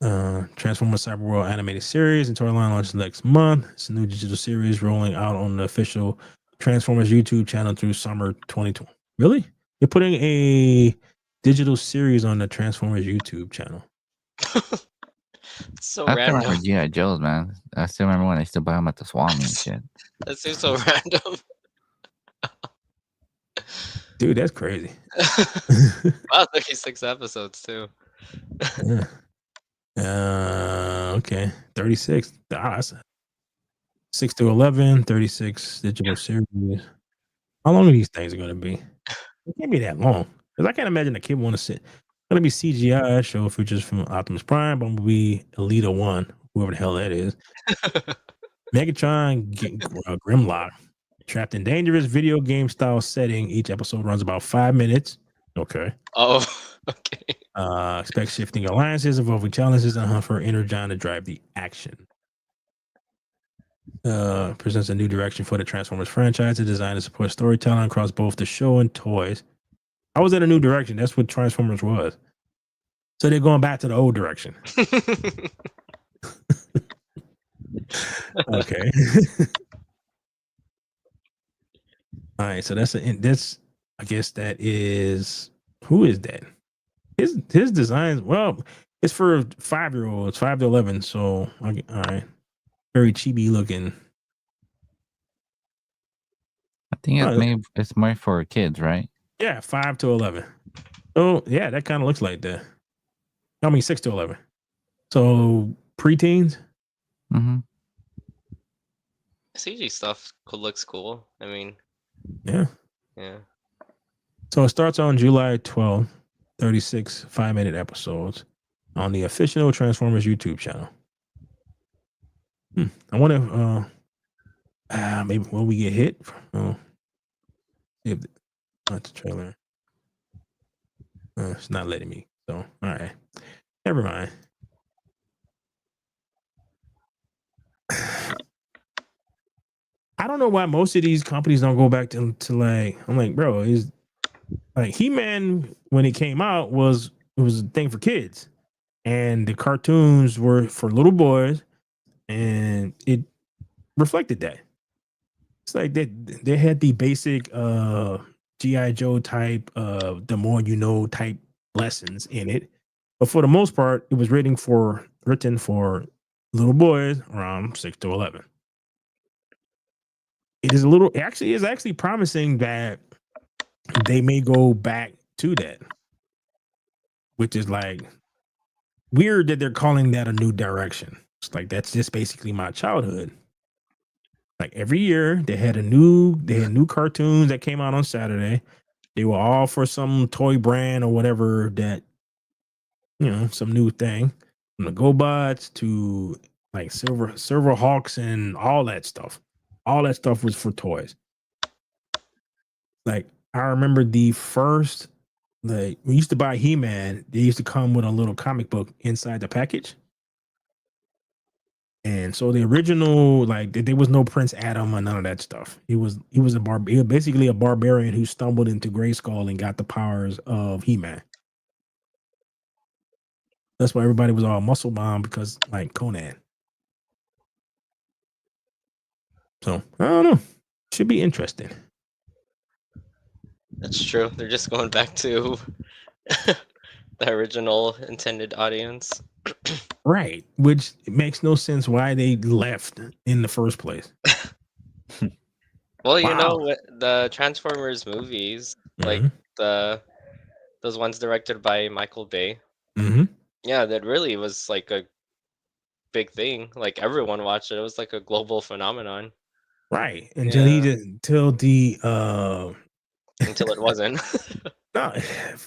Transformers Cyberworld animated series and storyline launches next month. It's a new digital series rolling out on the official Transformers YouTube channel through summer 2020. Really? You're putting a digital series on the Transformers YouTube channel? So I random. remember G.I. Joes, man. I still remember when I used to buy them at the swap meet and shit. That seems so random. Dude, that's crazy. Wow, 36 episodes too. Yeah. Okay. 36. That's 6 to 11, 36 digital series. How long are these things going to be? It can't be that long. Because I can't imagine a kid want to sit. It's going to be CGI show features from Optimus Prime, Bumblebee, Elita 1, whoever the hell that is. Megatron, Grimlock. Trapped in dangerous video game style setting. Each episode runs about 5 minutes. Okay. Oh, okay. Expect shifting alliances, evolving challenges, and hunt for Energon to drive the action. Presents a new direction for the Transformers franchise, designed to support storytelling across both the show and toys. How was that a new direction? That's what Transformers was. So they're going back to the old direction. Okay. All right. So that's I guess that is, who is that? His designs. Well, it's for 5-year-olds, 5 to 11. So all right, very chibi looking. think Oh, it's more for kids, right? yeah, 5 to 11. Oh, yeah, that kind of looks like that. I mean, 6 to 11. So preteens. Mm-hmm. CG stuff looks cool. I mean, Yeah. yeah. So it starts on July 12th, 36 5-minute episodes on the official Transformers YouTube channel. I wonder if maybe will we get hit? Oh, if not the trailer. It's not letting me. So all right, never mind. I don't know why most of these companies don't go back to like. I'm like, bro, is like He-Man when it came out it was a thing for kids, and the cartoons were for little boys, and it reflected that. It's like they had the basic GI Joe type the more you know type lessons in it, but for the most part, it was written for little boys around 6 to 11. It is a little actually is actually promising that they may go back to that, which is like weird that they're calling that a new direction. It's like that's just basically my childhood. Like every year they had new cartoons that came out on Saturday. They were all for some toy brand or whatever that, some new thing. From the GoBots to like Silver Hawks and all that stuff. All that stuff was for toys. Like I remember the first, like we used to buy He-Man, they used to come with a little comic book inside the package. And so the original, like there was no Prince Adam or none of that stuff. He was basically a barbarian who stumbled into Grayskull and got the powers of He-Man. That's why everybody was all muscle bound because like Conan. So I don't know. Should be interesting. That's true. They're just going back to the original intended audience. Right. Which makes no sense why they left in the first place. Well, Wow. the Transformers movies, like Mhm. those ones directed by Michael Bay. Mhm. Yeah, that really was like a big thing. Like everyone watched it. It was like a global phenomenon. Right. Yeah, Until the until it wasn't. no,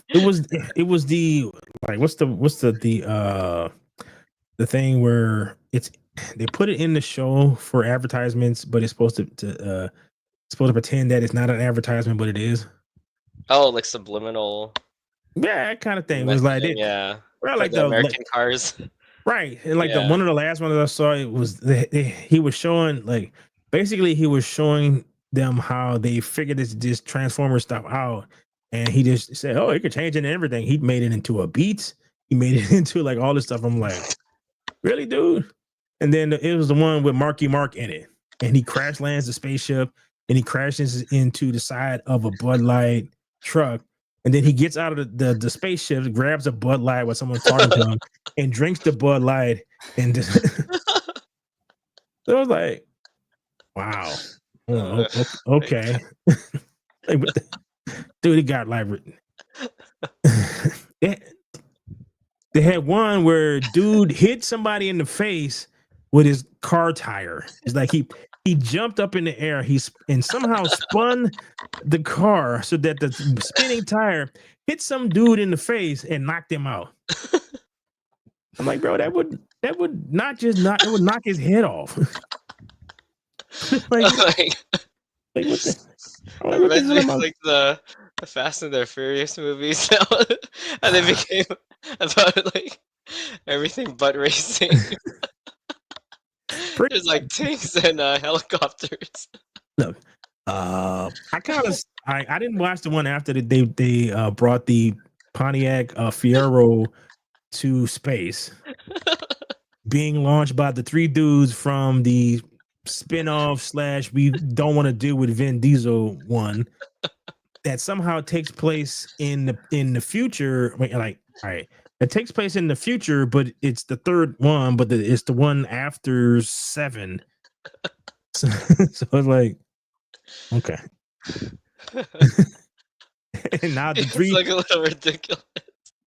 it was the like what's the thing where they put it in the show for advertisements, but it's supposed to pretend that it's not an advertisement, but it is. Oh, like subliminal Yeah, that kind of thing. It was like messaging. it, Yeah, well, for like the American cars. right, and like the Yeah. one of the last ones that I saw, it was he was showing like basically he was showing them how they figured this Transformer stuff out, and he just said, "Oh, it could change it and everything." He made it into a beat. He made it into like all this stuff. I'm like, really, dude? And then it was the one with Marky Mark in it, and he crash lands the spaceship, and he crashes into the side of a Bud Light truck, and then he gets out of the spaceship, grabs a Bud Light while someone's talking to him, and drinks the Bud Light, and just, so I was like, wow, oh, okay, like, dude, he got like. They had one where dude hit somebody in the face with his car tire. It's like he jumped up in the air, and somehow spun the car so that the spinning tire hit some dude in the face and knocked him out. I'm like, bro, that would not just knock it would knock his head off. like like what the I'm like, what this Reminds is me of about? like the Fast and the Furious movies and they became about like everything but racing. Pretty There's like tanks and helicopters. look. I didn't watch the one after they brought the Pontiac Fiero to space, being launched by the three dudes from the spin-off slash we don't want to deal with Vin Diesel one that somehow takes place in the future. Like, all right, it takes place in the future, but it's the third one, but it's the one after 7. So, so it's like, okay. And now the It's three, like a little ridiculous.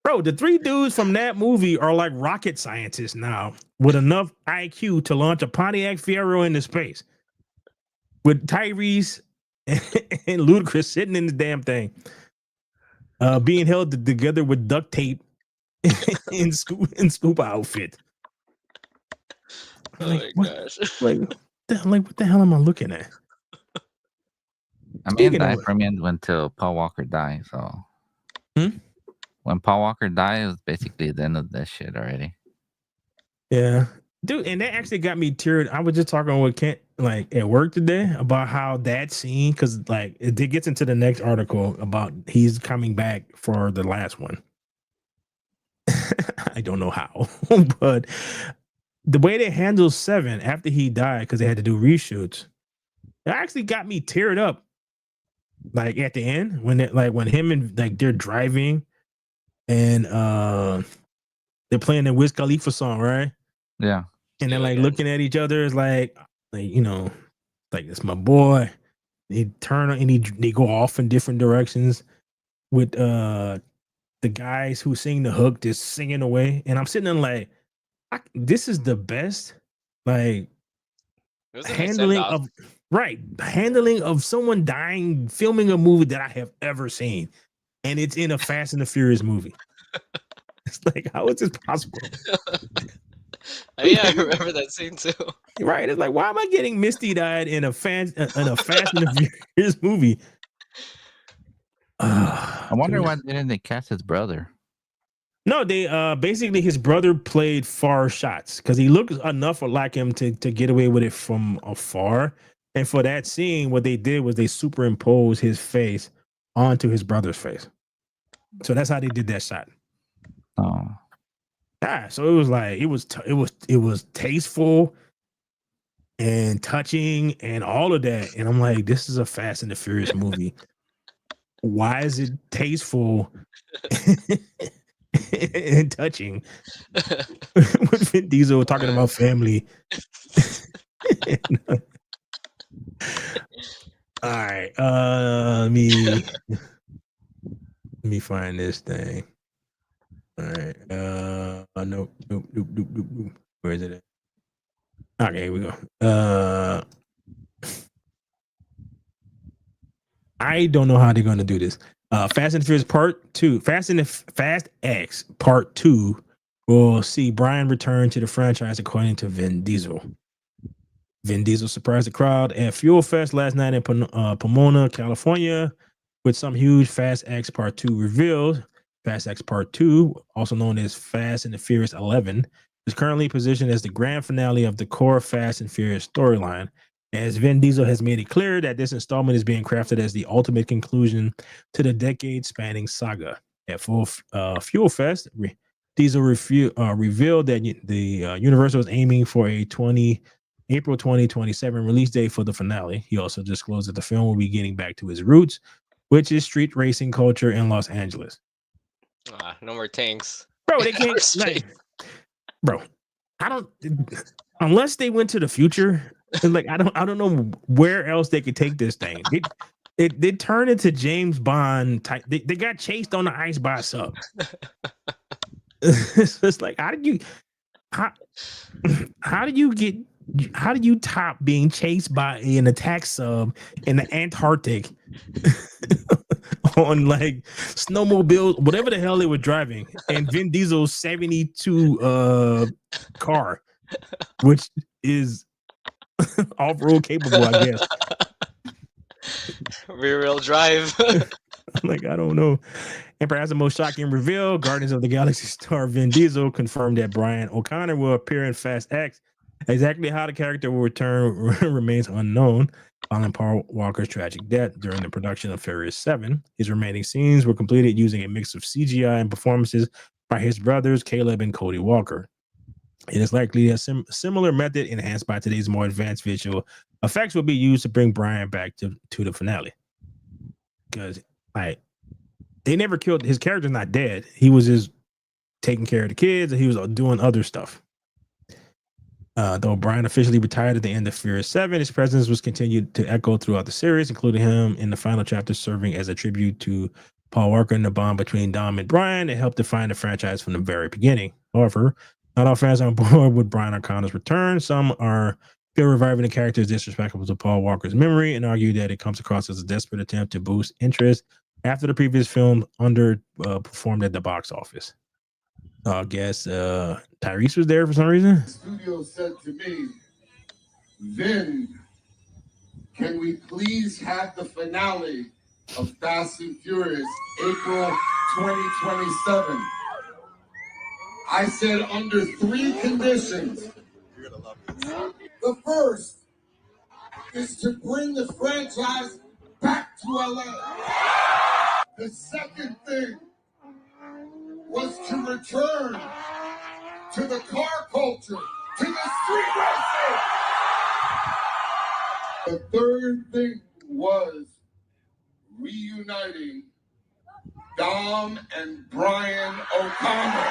bro, the three dudes from that movie are like rocket scientists now with enough IQ to launch a Pontiac Fiero into space with Tyrese and Ludacris sitting in the damn thing, being held together with duct tape in scuba outfit. Oh Like my what? gosh. What the hell am I looking at? I mean, Speaking died of, for me until Paul Walker died. So Hmm? when Paul Walker died, it was basically the end of that shit already. yeah, dude, and that actually got me teared. I was just talking with Kent like at work today about how that scene, because like it gets into the next article about he's coming back for the last one. I don't know how, but the way they handled Seven after he died because they had to do reshoots, it actually got me teared up. Like at the end when when him and like they're driving and they're playing the Wiz Khalifa song, right? Yeah. And they're Yeah, like yeah. looking at each other, it's like you know, like it's my boy. They turn and they go off in different directions with the guys who sing the hook just singing away, and I'm sitting there like, this is the best like It was a nice handling send-off. of handling of someone dying filming a movie that I have ever seen, and it's in a Fast and the Furious movie. It's like, how is this possible? Yeah, I remember that scene too. Right? It's like, why am I getting misty eyed in a Fast and the Furious movie? I wonder why didn't they cast his brother? No, they basically his brother played far shots because he looked enough like him to get away with it from afar. And for that scene, what they did was they superimposed his face onto his brother's face. So that's how they did that shot. Oh, So it was like it was tasteful and touching and all of that. And I'm like, this is a Fast and the Furious movie. Why is it tasteful and touching? With Vin Diesel talking about family. All right. Let me find this thing. All right. Nope. Where is it at? Okay, here we go. I don't know how they're going to do this. Fast and Furious Part 2, Fast X Part 2 will see Brian return to the franchise according to Vin Diesel. Vin Diesel surprised the crowd at Fuel Fest last night in Pomona, California, with some huge Fast X Part 2 reveals. Fast X Part 2, also known as Fast and the Furious 11, is currently positioned as the grand finale of the core Fast and Furious storyline, as Vin Diesel has made it clear that this installment is being crafted as the ultimate conclusion to the decade-spanning saga. At Fuel Fest, Diesel revealed that the Universal is aiming for a April 2027 release date for the finale. He also disclosed that the film will be getting back to his roots, which is street racing culture in Los Angeles. No more tanks. Bro, they can't bro. I don't unless they went to the future. Like I don't know where else they could take this thing. They turned into James Bond type. They got chased on the ice by a sub. It's just like how do you top being chased by an attack sub in the Antarctic on like snowmobiles, whatever the hell they were driving, and Vin Diesel's 72 car, which is off-road capable, I guess. Rear-wheel drive. Like, I don't know. And perhaps the most shocking reveal, Guardians of the Galaxy star Vin Diesel confirmed that Brian O'Connor will appear in Fast X. Exactly how the character will return remains unknown. Following Paul Walker's tragic death during the production of Furious 7, his remaining scenes were completed using a mix of CGI and performances by his brothers, Caleb and Cody Walker. It is likely a similar method enhanced by today's more advanced visual effects will be used to bring Brian back to the finale. Because like they never killed his character's not dead. He was just taking care of the kids and he was doing other stuff. Though Brian officially retired at the end of Furious 7, his presence was continued to echo throughout the series, including him in the final chapter serving as a tribute to Paul Walker and the bond between Dom and Brian that helped define the franchise from the very beginning. However, not all fans are on board with Brian O'Connor's return. Some are feel reviving the character is disrespectful to Paul Walker's memory and argue that it comes across as a desperate attempt to boost interest after the previous film underperformed at the box office. I guess Tyrese was there for some reason. The studio said to me, Vin, can we please have the finale of Fast and Furious April 2027? I said under 3 conditions. You're gonna love this. The first is to bring the franchise back to LA. The second thing was to return to the car culture, to the street racing. The third thing was reuniting Dom and Brian O'Connor.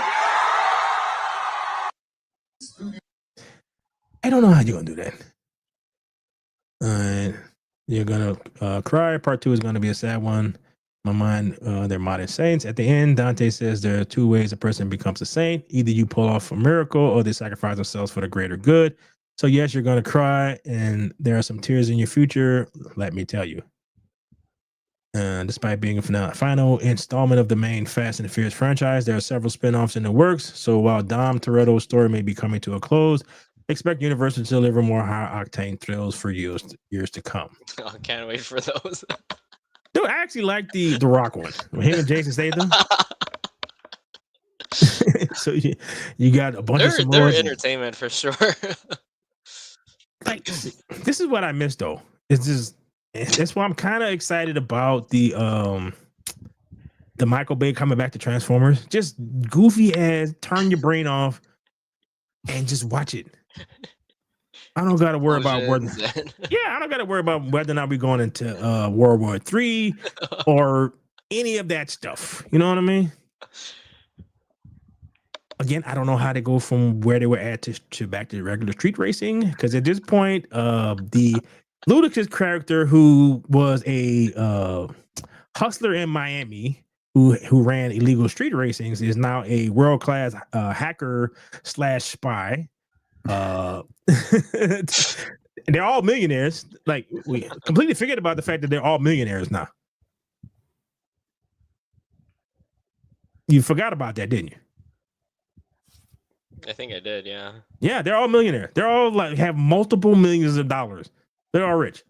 I don't know how you're gonna do that. You're gonna cry. Part 2 is gonna be a sad one. My mind, they're modern saints. At the end, Dante says there are 2 ways a person becomes a saint. Either you pull off a miracle or they sacrifice themselves for the greater good. So yes, you're gonna cry, and there are some tears in your future. Let me tell you. Despite being a final installment of the main Fast and the Furious franchise, there are several spin-offs in the works. So while Dom Toretto's story may be coming to a close, expect Universal to deliver more high-octane thrills for years to come. I can't wait for those. Dude, I actually like the Rock one. Him and Jason Statham. So you got a bunch of Samoans. They're entertainment for sure. Like, this is what I miss though. It's just that's why I'm kind of excited about the Michael Bay coming back to Transformers. Just goofy ass, turn your brain off and just watch it. I don't gotta worry about whether I don't gotta worry about whether or not we're going into World War III or any of that stuff. You know what I mean? Again, I don't know how to go from where they were at to back to regular street racing, because at this point, the Ludacris character, who was a hustler in Miami, who ran illegal street racings, is now a world-class hacker / spy. They're all millionaires. Like, we completely forget about the fact that they're all millionaires now. You forgot about that, didn't you? I think I did, yeah. Yeah, they're all millionaires. They're all like have multiple millions of dollars. They're all rich.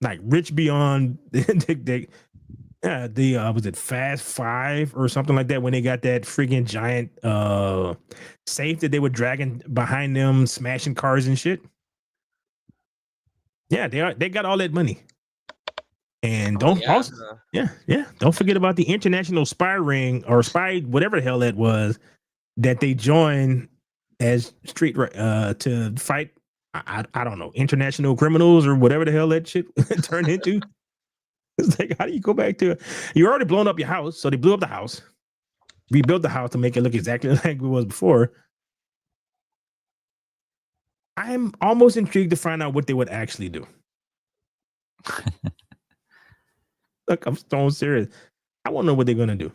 Like rich beyond the was it Fast 5 or something like that, when they got that freaking giant safe that they were dragging behind them, smashing cars and shit. Yeah, they got all that money. And don't forget about the international spy ring or spy, whatever the hell that was, that they joined as street to fight. I don't know, international criminals or whatever the hell that shit turned into. It's like, how do you go back to? You already blown up your house, so they blew up the house, rebuilt the house to make it look exactly like it was before. I'm almost intrigued to find out what they would actually do. Look, I'm so serious. I want to know what they're gonna do.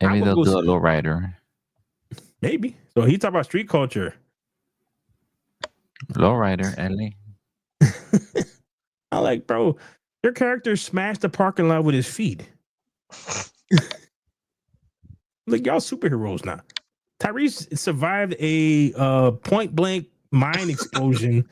Maybe they'll do a lowrider. Maybe. So he talked about street culture. Lowrider, Ellie. I'm like, bro, your character smashed the parking lot with his feet. Look, y'all superheroes now. Tyrese survived a point blank mine explosion.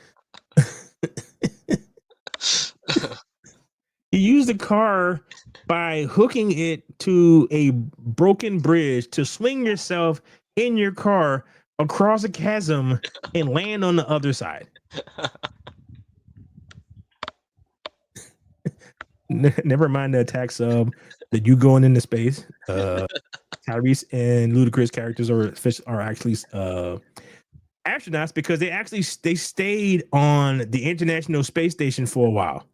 He used the car by hooking it to a broken bridge to swing yourself in your car across a chasm and land on the other side. Never mind the attack sub that you going into space. Tyrese and Ludacris characters are actually astronauts, because they stayed on the International Space Station for a while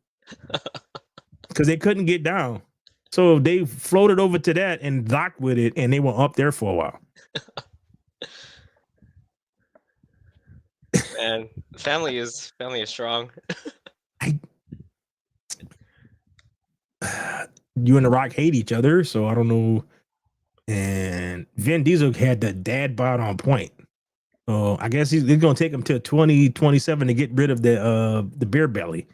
because they couldn't get down. So they floated over to that and docked with it, and they were up there for a while. And family is strong. You and The Rock hate each other, so I don't know. And Vin Diesel had the dad bod on point. So I guess he's gonna take him to 2027 to get rid of the beer belly.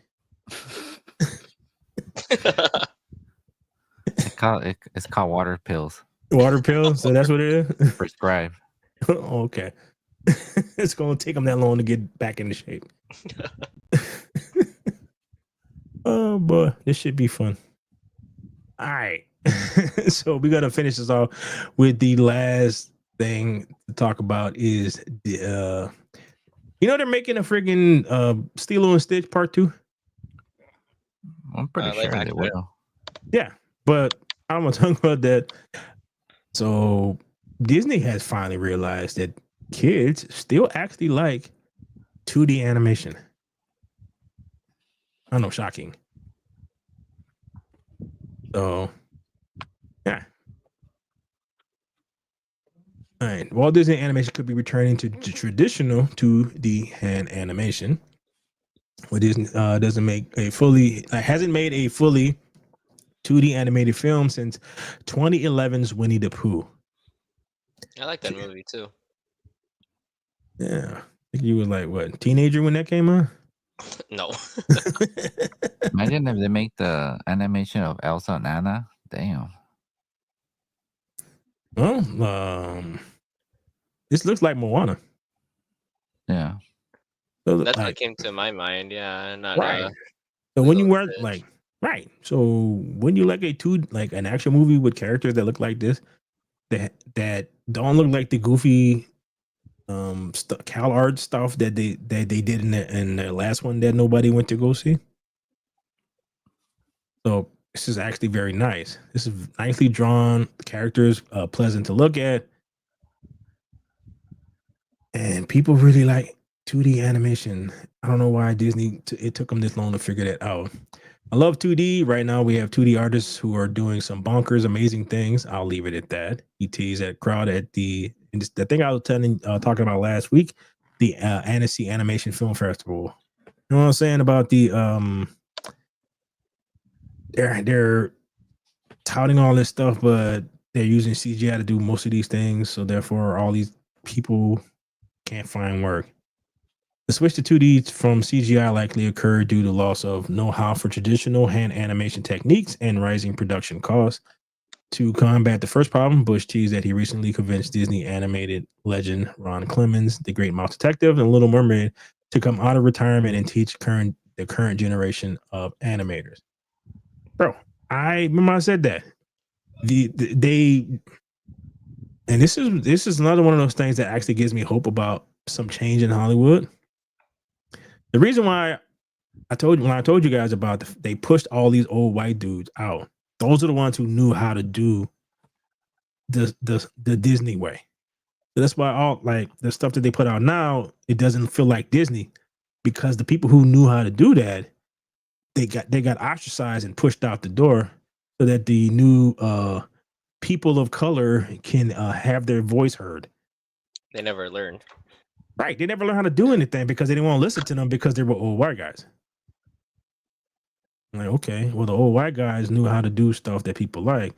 It's called water pills. Water pill. So that's what it is. Prescribed. Okay. It's gonna take him that long to get back into shape. Oh boy, this should be fun. All right. So we gotta finish this off with the last thing to talk about is the they're making a friggin' Stilo and Stitch part 2. I'm pretty Live sure they action. will. Yeah, but I'm gonna talk about that. So Disney has finally realized that kids still actually like 2D animation. I know, shocking. So, yeah. All right. Walt Disney Animation could be returning to traditional 2D hand animation. Walt Disney doesn't make a hasn't made a fully 2D animated film since 2011's Winnie the Pooh. I like that movie too. Yeah. I think you were like, what, teenager when that came out? No. Imagine if they make the animation of Elsa and Anna. Damn. Well, this looks like Moana. Yeah. So, That's what like, came to my mind. Yeah, not right. So when you Lilo wear Stitch. like right, so when you like an action movie with characters that look like this, that don't look like the goofy Cal Art stuff that they did in the last one that nobody went to go see. So this is actually very nice. This is nicely drawn. The characters pleasant to look at, and people really like 2D animation. I don't know why Disney it took them this long to figure that out. I love 2D. Right now, we have 2D artists who are doing some bonkers, amazing things. I'll leave it at that. He teased that crowd at the thing I was talking about last week, the Annecy Animation Film Festival. You know what I'm saying about the they're touting all this stuff, but they're using CGI to do most of these things. So therefore, all these people can't find work. The switch to 2D from CGI likely occurred due to loss of know-how for traditional hand animation techniques and rising production costs. To combat the first problem, Bush teased that he recently convinced Disney animated legend Ron Clements, the Great Mouse Detective, and Little Mermaid to come out of retirement and teach the current generation of animators. Bro, I remember I said that. They and this is another one of those things that actually gives me hope about some change in Hollywood. The reason why I told you guys about they pushed all these old white dudes out. Those are the ones who knew how to do the Disney way. So that's why all like the stuff that they put out now, it doesn't feel like Disney, because the people who knew how to do that, they got ostracized and pushed out the door, so that the new people of color can have their voice heard. They never learned. Right. They never learned how to do anything because they didn't want to listen to them because they were old white guys. I'm like, okay, well, the old white guys knew how to do stuff that people like.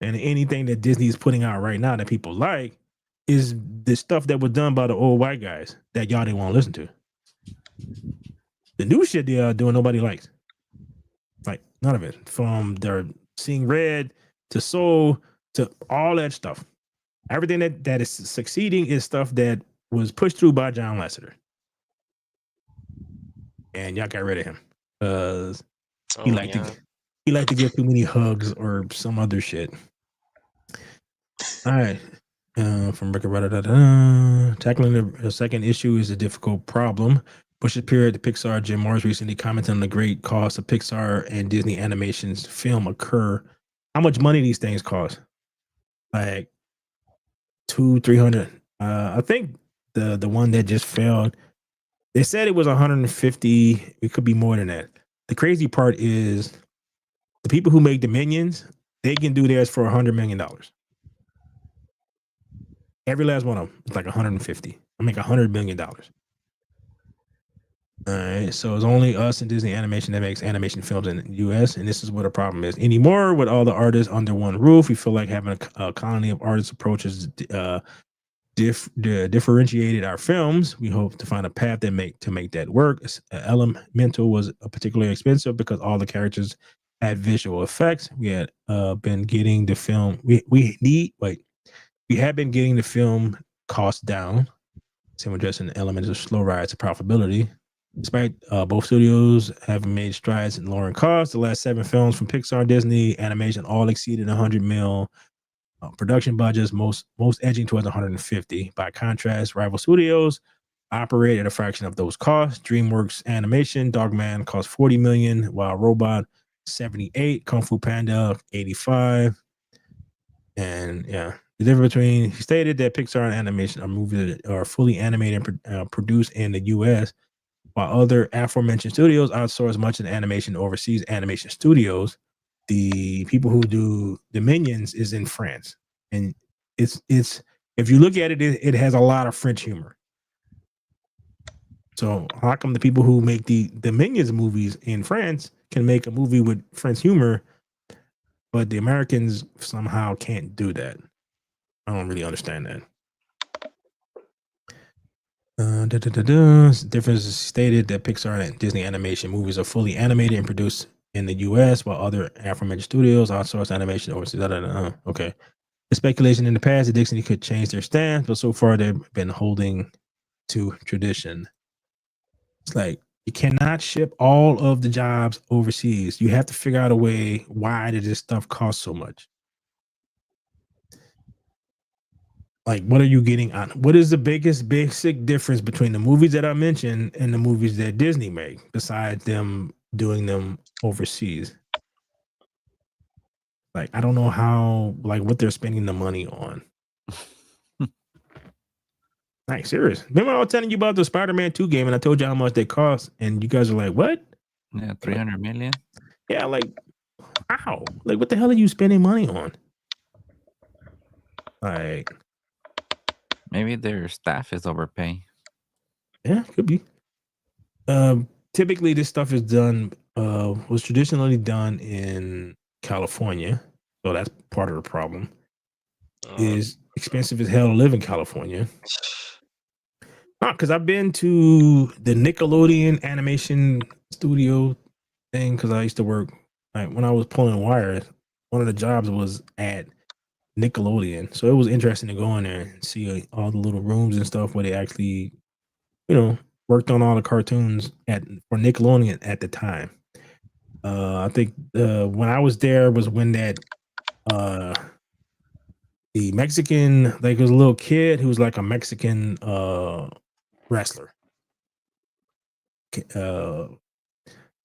And anything that Disney is putting out right now that people like is the stuff that was done by the old white guys that y'all didn't want to listen to. The new shit they are doing, nobody likes. Like, none of it. From their Seeing Red to Soul to all that stuff. Everything that is succeeding is stuff that was pushed through by John Lasseter. And y'all got rid of him because he liked to get too many hugs or some other shit. All right. From tackling the second issue is a difficult problem. Bush's period at Pixar, Jim Morris recently commented on the great cost of Pixar and Disney animations film occur. How much money these things cost? Like 200-300. I think the one that just failed, they said it was 150. It could be more than that. The crazy part is the people who make the Minions, they can do theirs for $100 million. Every last one of them is like 150. I make $100 million. All right, so it's only us and Disney Animation that makes animation films in the U.S., and this is what the problem is. Anymore, with all the artists under one roof, we feel like having a colony of artists approaches differentiated our films. We hope to find a path that make that work. Elemental was particularly expensive because all the characters had visual effects. We had been getting the film. We have been getting the film cost down. Same addressing elements of slow rise to profitability. Despite both studios having made strides in lowering costs, the last 7 films from Pixar and Disney Animation all exceeded 100 mil production budgets, most edging towards 150. By contrast, rival studios operate at a fraction of those costs. DreamWorks Animation, Dogman cost 40 million, while Robot 78, Kung Fu Panda 85. And yeah, the difference between, he stated that Pixar and animation are movies that are fully animated and produced in the US, while other aforementioned studios outsource much of the animation to overseas animation studios. The people who do the Minions is in France, and it's if you look at it, it has a lot of French humor. So how come the people who make the Minions movies in France can make a movie with French humor, but the Americans somehow can't do that? I don't really understand that. Difference is stated that Pixar and Disney animation movies are fully animated and produced in the US, while other aforementioned studios outsource animation overseas. Okay. The speculation in the past that Disney could change their stance, but so far they've been holding to tradition. It's like you cannot ship all of the jobs overseas. You have to figure out a way, why did this stuff cost so much? Like, what are you getting on? What is the biggest basic difference between the movies that I mentioned and the movies that Disney make, besides them doing them overseas? Like, I don't know how, like, what they're spending the money on. Like, serious. Remember I was telling you about the Spider-Man 2 game and I told you how much they cost, and you guys are like, what? Yeah, 300 million. Yeah, like, how? Like, what the hell are you spending money on? Like, Maybe their staff is overpaying. yeah, could be. Typically this stuff is done, was traditionally done in California. So that's part of the problem. Is expensive as hell to live in California. Because I've been to the Nickelodeon animation studio thing, because I used to work, like, when I was pulling wires, one of the jobs was at Nickelodeon. So it was interesting to go in there and see all the little rooms and stuff where they actually, worked on all the cartoons for Nickelodeon at the time. I think when I was there was when that the Mexican, like, was a little kid who was like a Mexican wrestler,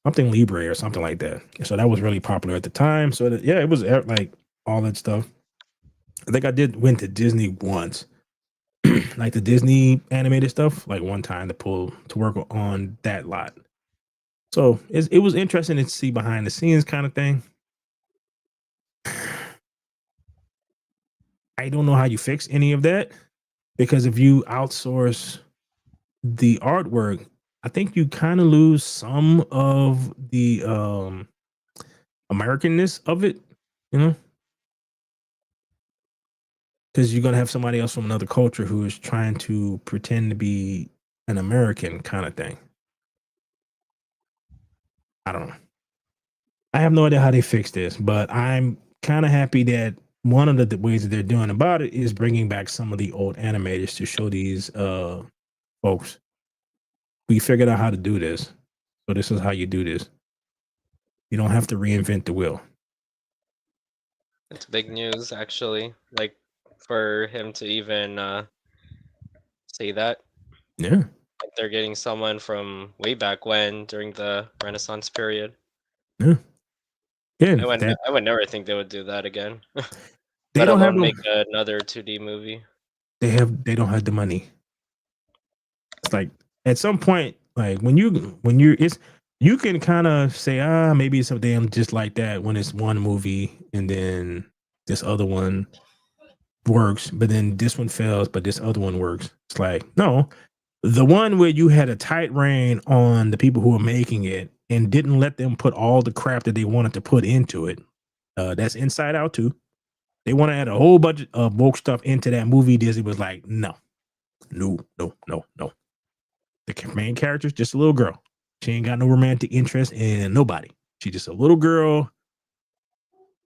something Libre or something like that. So that was really popular at the time. So yeah, it was like all that stuff. I think I went to Disney once, like the Disney animated stuff, like one time to work on that lot. So it was interesting to see behind the scenes kind of thing. I don't know how you fix any of that, because if you outsource the artwork, I think you kind of lose some of the Americanness of it, because you're gonna have somebody else from another culture who is trying to pretend to be an American kind of thing. I don't know. I have no idea how they fix this, but I'm kind of happy that one of the ways that they're doing about it is bringing back some of the old animators to show these folks, we figured out how to do this. So this is how you do this. You don't have to reinvent the wheel. It's big news, actually. Like, for him to even say that. Yeah. Like, they're getting someone from way back when, during the Renaissance period. Yeah. Yeah. I would never think they would do that again. They Let don't alone have make another 2D movie. They don't have the money. It's like at some point, like when you can kind of say, maybe it's something just like that when it's one movie and then this other one works, but then this one fails, but this other one works. It's like, no, The one where you had a tight rein on the people who were making it and didn't let them put all the crap that they wanted to put into it. That's Inside Out 2. They want to add a whole bunch of woke stuff into that movie. Disney was like, no. The main character's just a little girl. She ain't got no romantic interest in nobody. She's just a little girl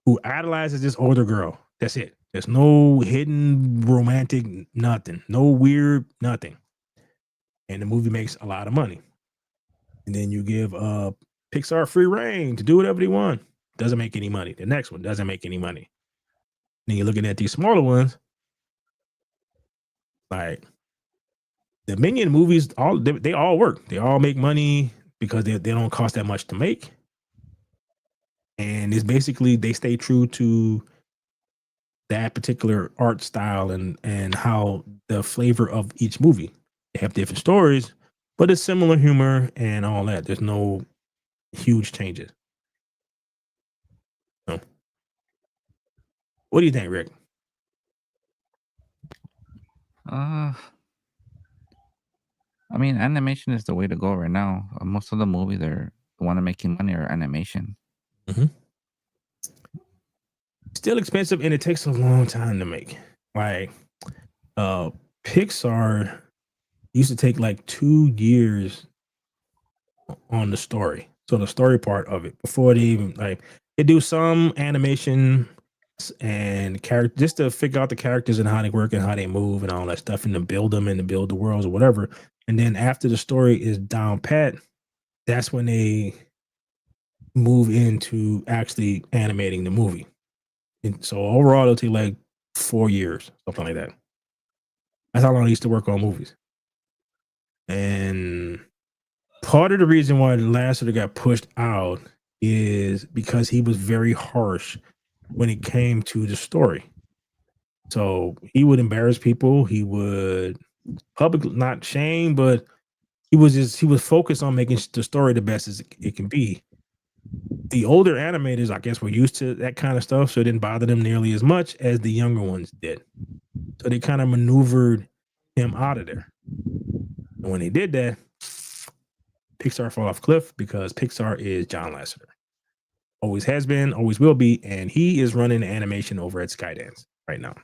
who idolizes this older girl. That's it. There's no hidden romantic nothing. No weird nothing. And the movie makes a lot of money. And then you give Pixar free reign to do whatever they want. Doesn't make any money. The next one doesn't make any money. Then you're looking at these smaller ones, like the Minion movies. They all work. They all make money because they don't cost that much to make. And it's basically they stay true to that particular art style and how the flavor of each movie. They have different stories, but it's similar humor and all that. There's no huge changes. So, what do you think, Rick? I mean, animation is the way to go right now. Most of the movies that want to making money are animation. Mm-hmm. Still expensive, and it takes a long time to make. Like, Pixar used to take like 2 years on the story. So the story part of it before they even they do some animation and character just to figure out the characters and how they work and how they move and all that stuff and to build them and to build the worlds or whatever. And then after the story is down pat, that's when they move into actually animating the movie. And so overall, it'll take like 4 years, something like that. That's how long I used to work on movies. And part of the reason why Lasseter got pushed out is because he was very harsh when it came to the story. So he would embarrass people. He would publicly not shame, but he was focused on making the story the best as it can be. The older animators, I guess, were used to that kind of stuff, so it didn't bother them nearly as much as the younger ones did. So they kind of maneuvered him out of there. And when they did that, Pixar fell off cliff because Pixar is John Lasseter. Always has been, always will be, and he is running animation over at Skydance right now.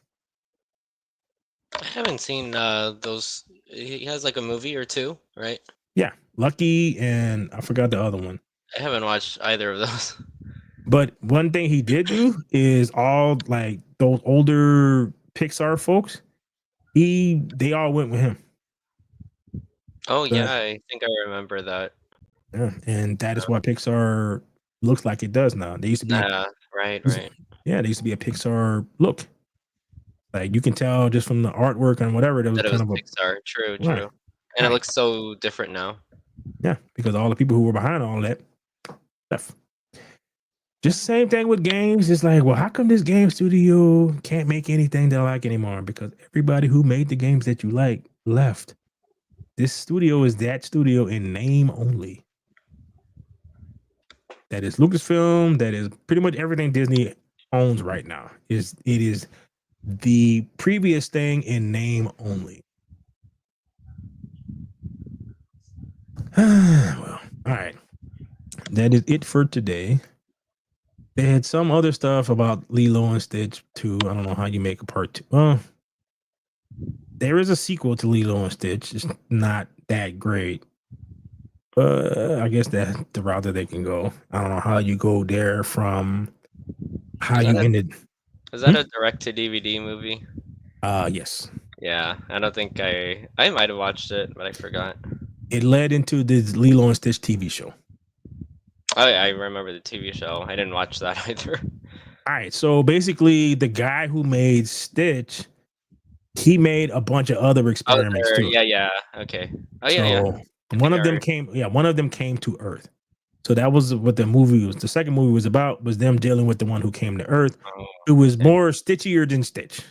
I haven't seen those. He has like a movie or two, right? Yeah, Lucky, and I forgot the other one. I haven't watched either of those. But one thing he did do is all like those older Pixar folks, they all went with him. Oh yeah, I think I remember that. Yeah, and that is what Pixar looks like it does now. They used to be right. Yeah, they used to be a Pixar look. Like you can tell just from the artwork and whatever, that was That it kind was of Pixar. True. Right. And Right. it looks so different now. Yeah, because all the people who were behind all that stuff. Just the same thing with games. It's like, well, how come this game studio can't make anything that I like anymore? Because everybody who made the games that you like left. This studio is that studio in name only. That is Lucasfilm. That is pretty much everything Disney owns right now. It is the previous thing in name only. Well, all right. That is it for today. They had some other stuff about Lilo and Stitch too. I don't know how you make a part 2. Well, there is a sequel to Lilo and Stitch. It's not that great. But I guess that's the route that they can go. I don't know how you go there from how you ended. Is that a direct to DVD movie? Yes. Yeah, I don't think I might have watched it, but I forgot. It led into this Lilo and Stitch TV show. I remember the TV show. I didn't watch that either. All right, so basically, the guy who made Stitch, he made a bunch of other experiments too. Yeah. Okay. Oh So yeah. one of them came to Earth. So that was what the movie was. The second movie was about was them dealing with the one who came to Earth, who was more stitchier than Stitch.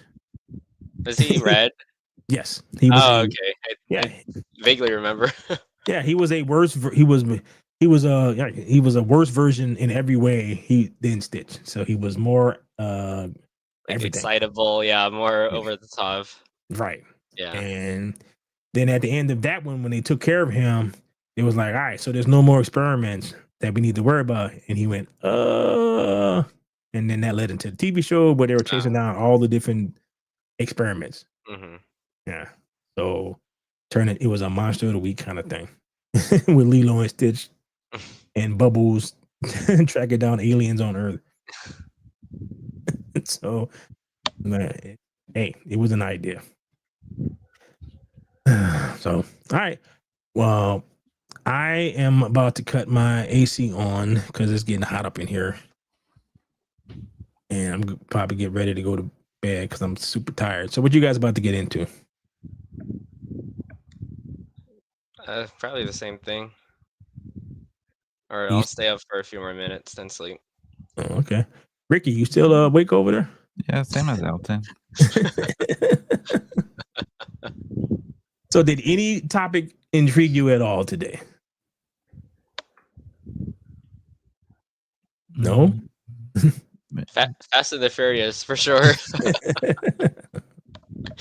Is he red? Yes, he was. Okay. I vaguely remember. Yeah, he was a worse. He was a worse version in every way than Stitch. So he was more excitable, more over the top. Right. Yeah. And then at the end of that one, when they took care of him, it was like, all right, so there's no more experiments that we need to worry about. And he went, and then that led into the TV show where they were chasing down all the different experiments. Mm-hmm. Yeah. So it was a monster of the week kind of thing with Lilo and Stitch and Bubbles tracking down aliens on Earth. So, man, hey, it was an idea. So, all right. Well, I am about to cut my AC on because it's getting hot up in here. And I'm probably get ready to go to bed because I'm super tired. So what you guys about to get into? Probably the same thing. Or I'll stay up for a few more minutes, then sleep. Oh, okay. Ricky, you still awake over there? Yeah, same as Elton. So did any topic intrigue you at all today? No? Fast and the Furious, for sure.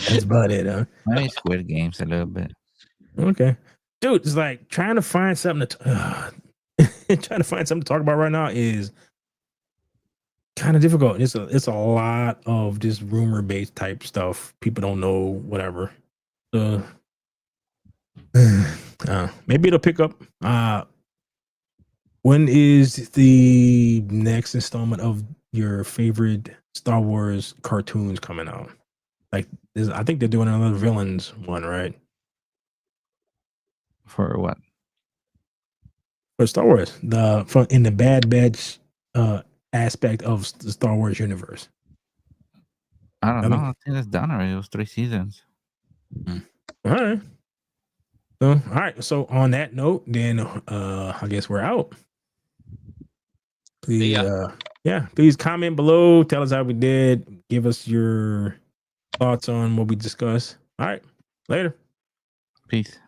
That's about it, huh? Maybe Squid Games a little bit. Okay. Dude, it's like trying to find something to talk about right now is kind of difficult. It's a lot of just rumor based type stuff. People don't know whatever. Maybe it'll pick up. When is the next installment of your favorite Star Wars cartoons coming out? Like, I think they're doing another villains one, right? For what? For Star Wars, in the Bad Batch aspect of the Star Wars universe. I don't know. I think it's done already. It was 3 seasons. All right. So, all right. So on that note, then I guess we're out. Please, please comment below. Tell us how we did. Give us your thoughts on what we discussed. All right. Later. Peace.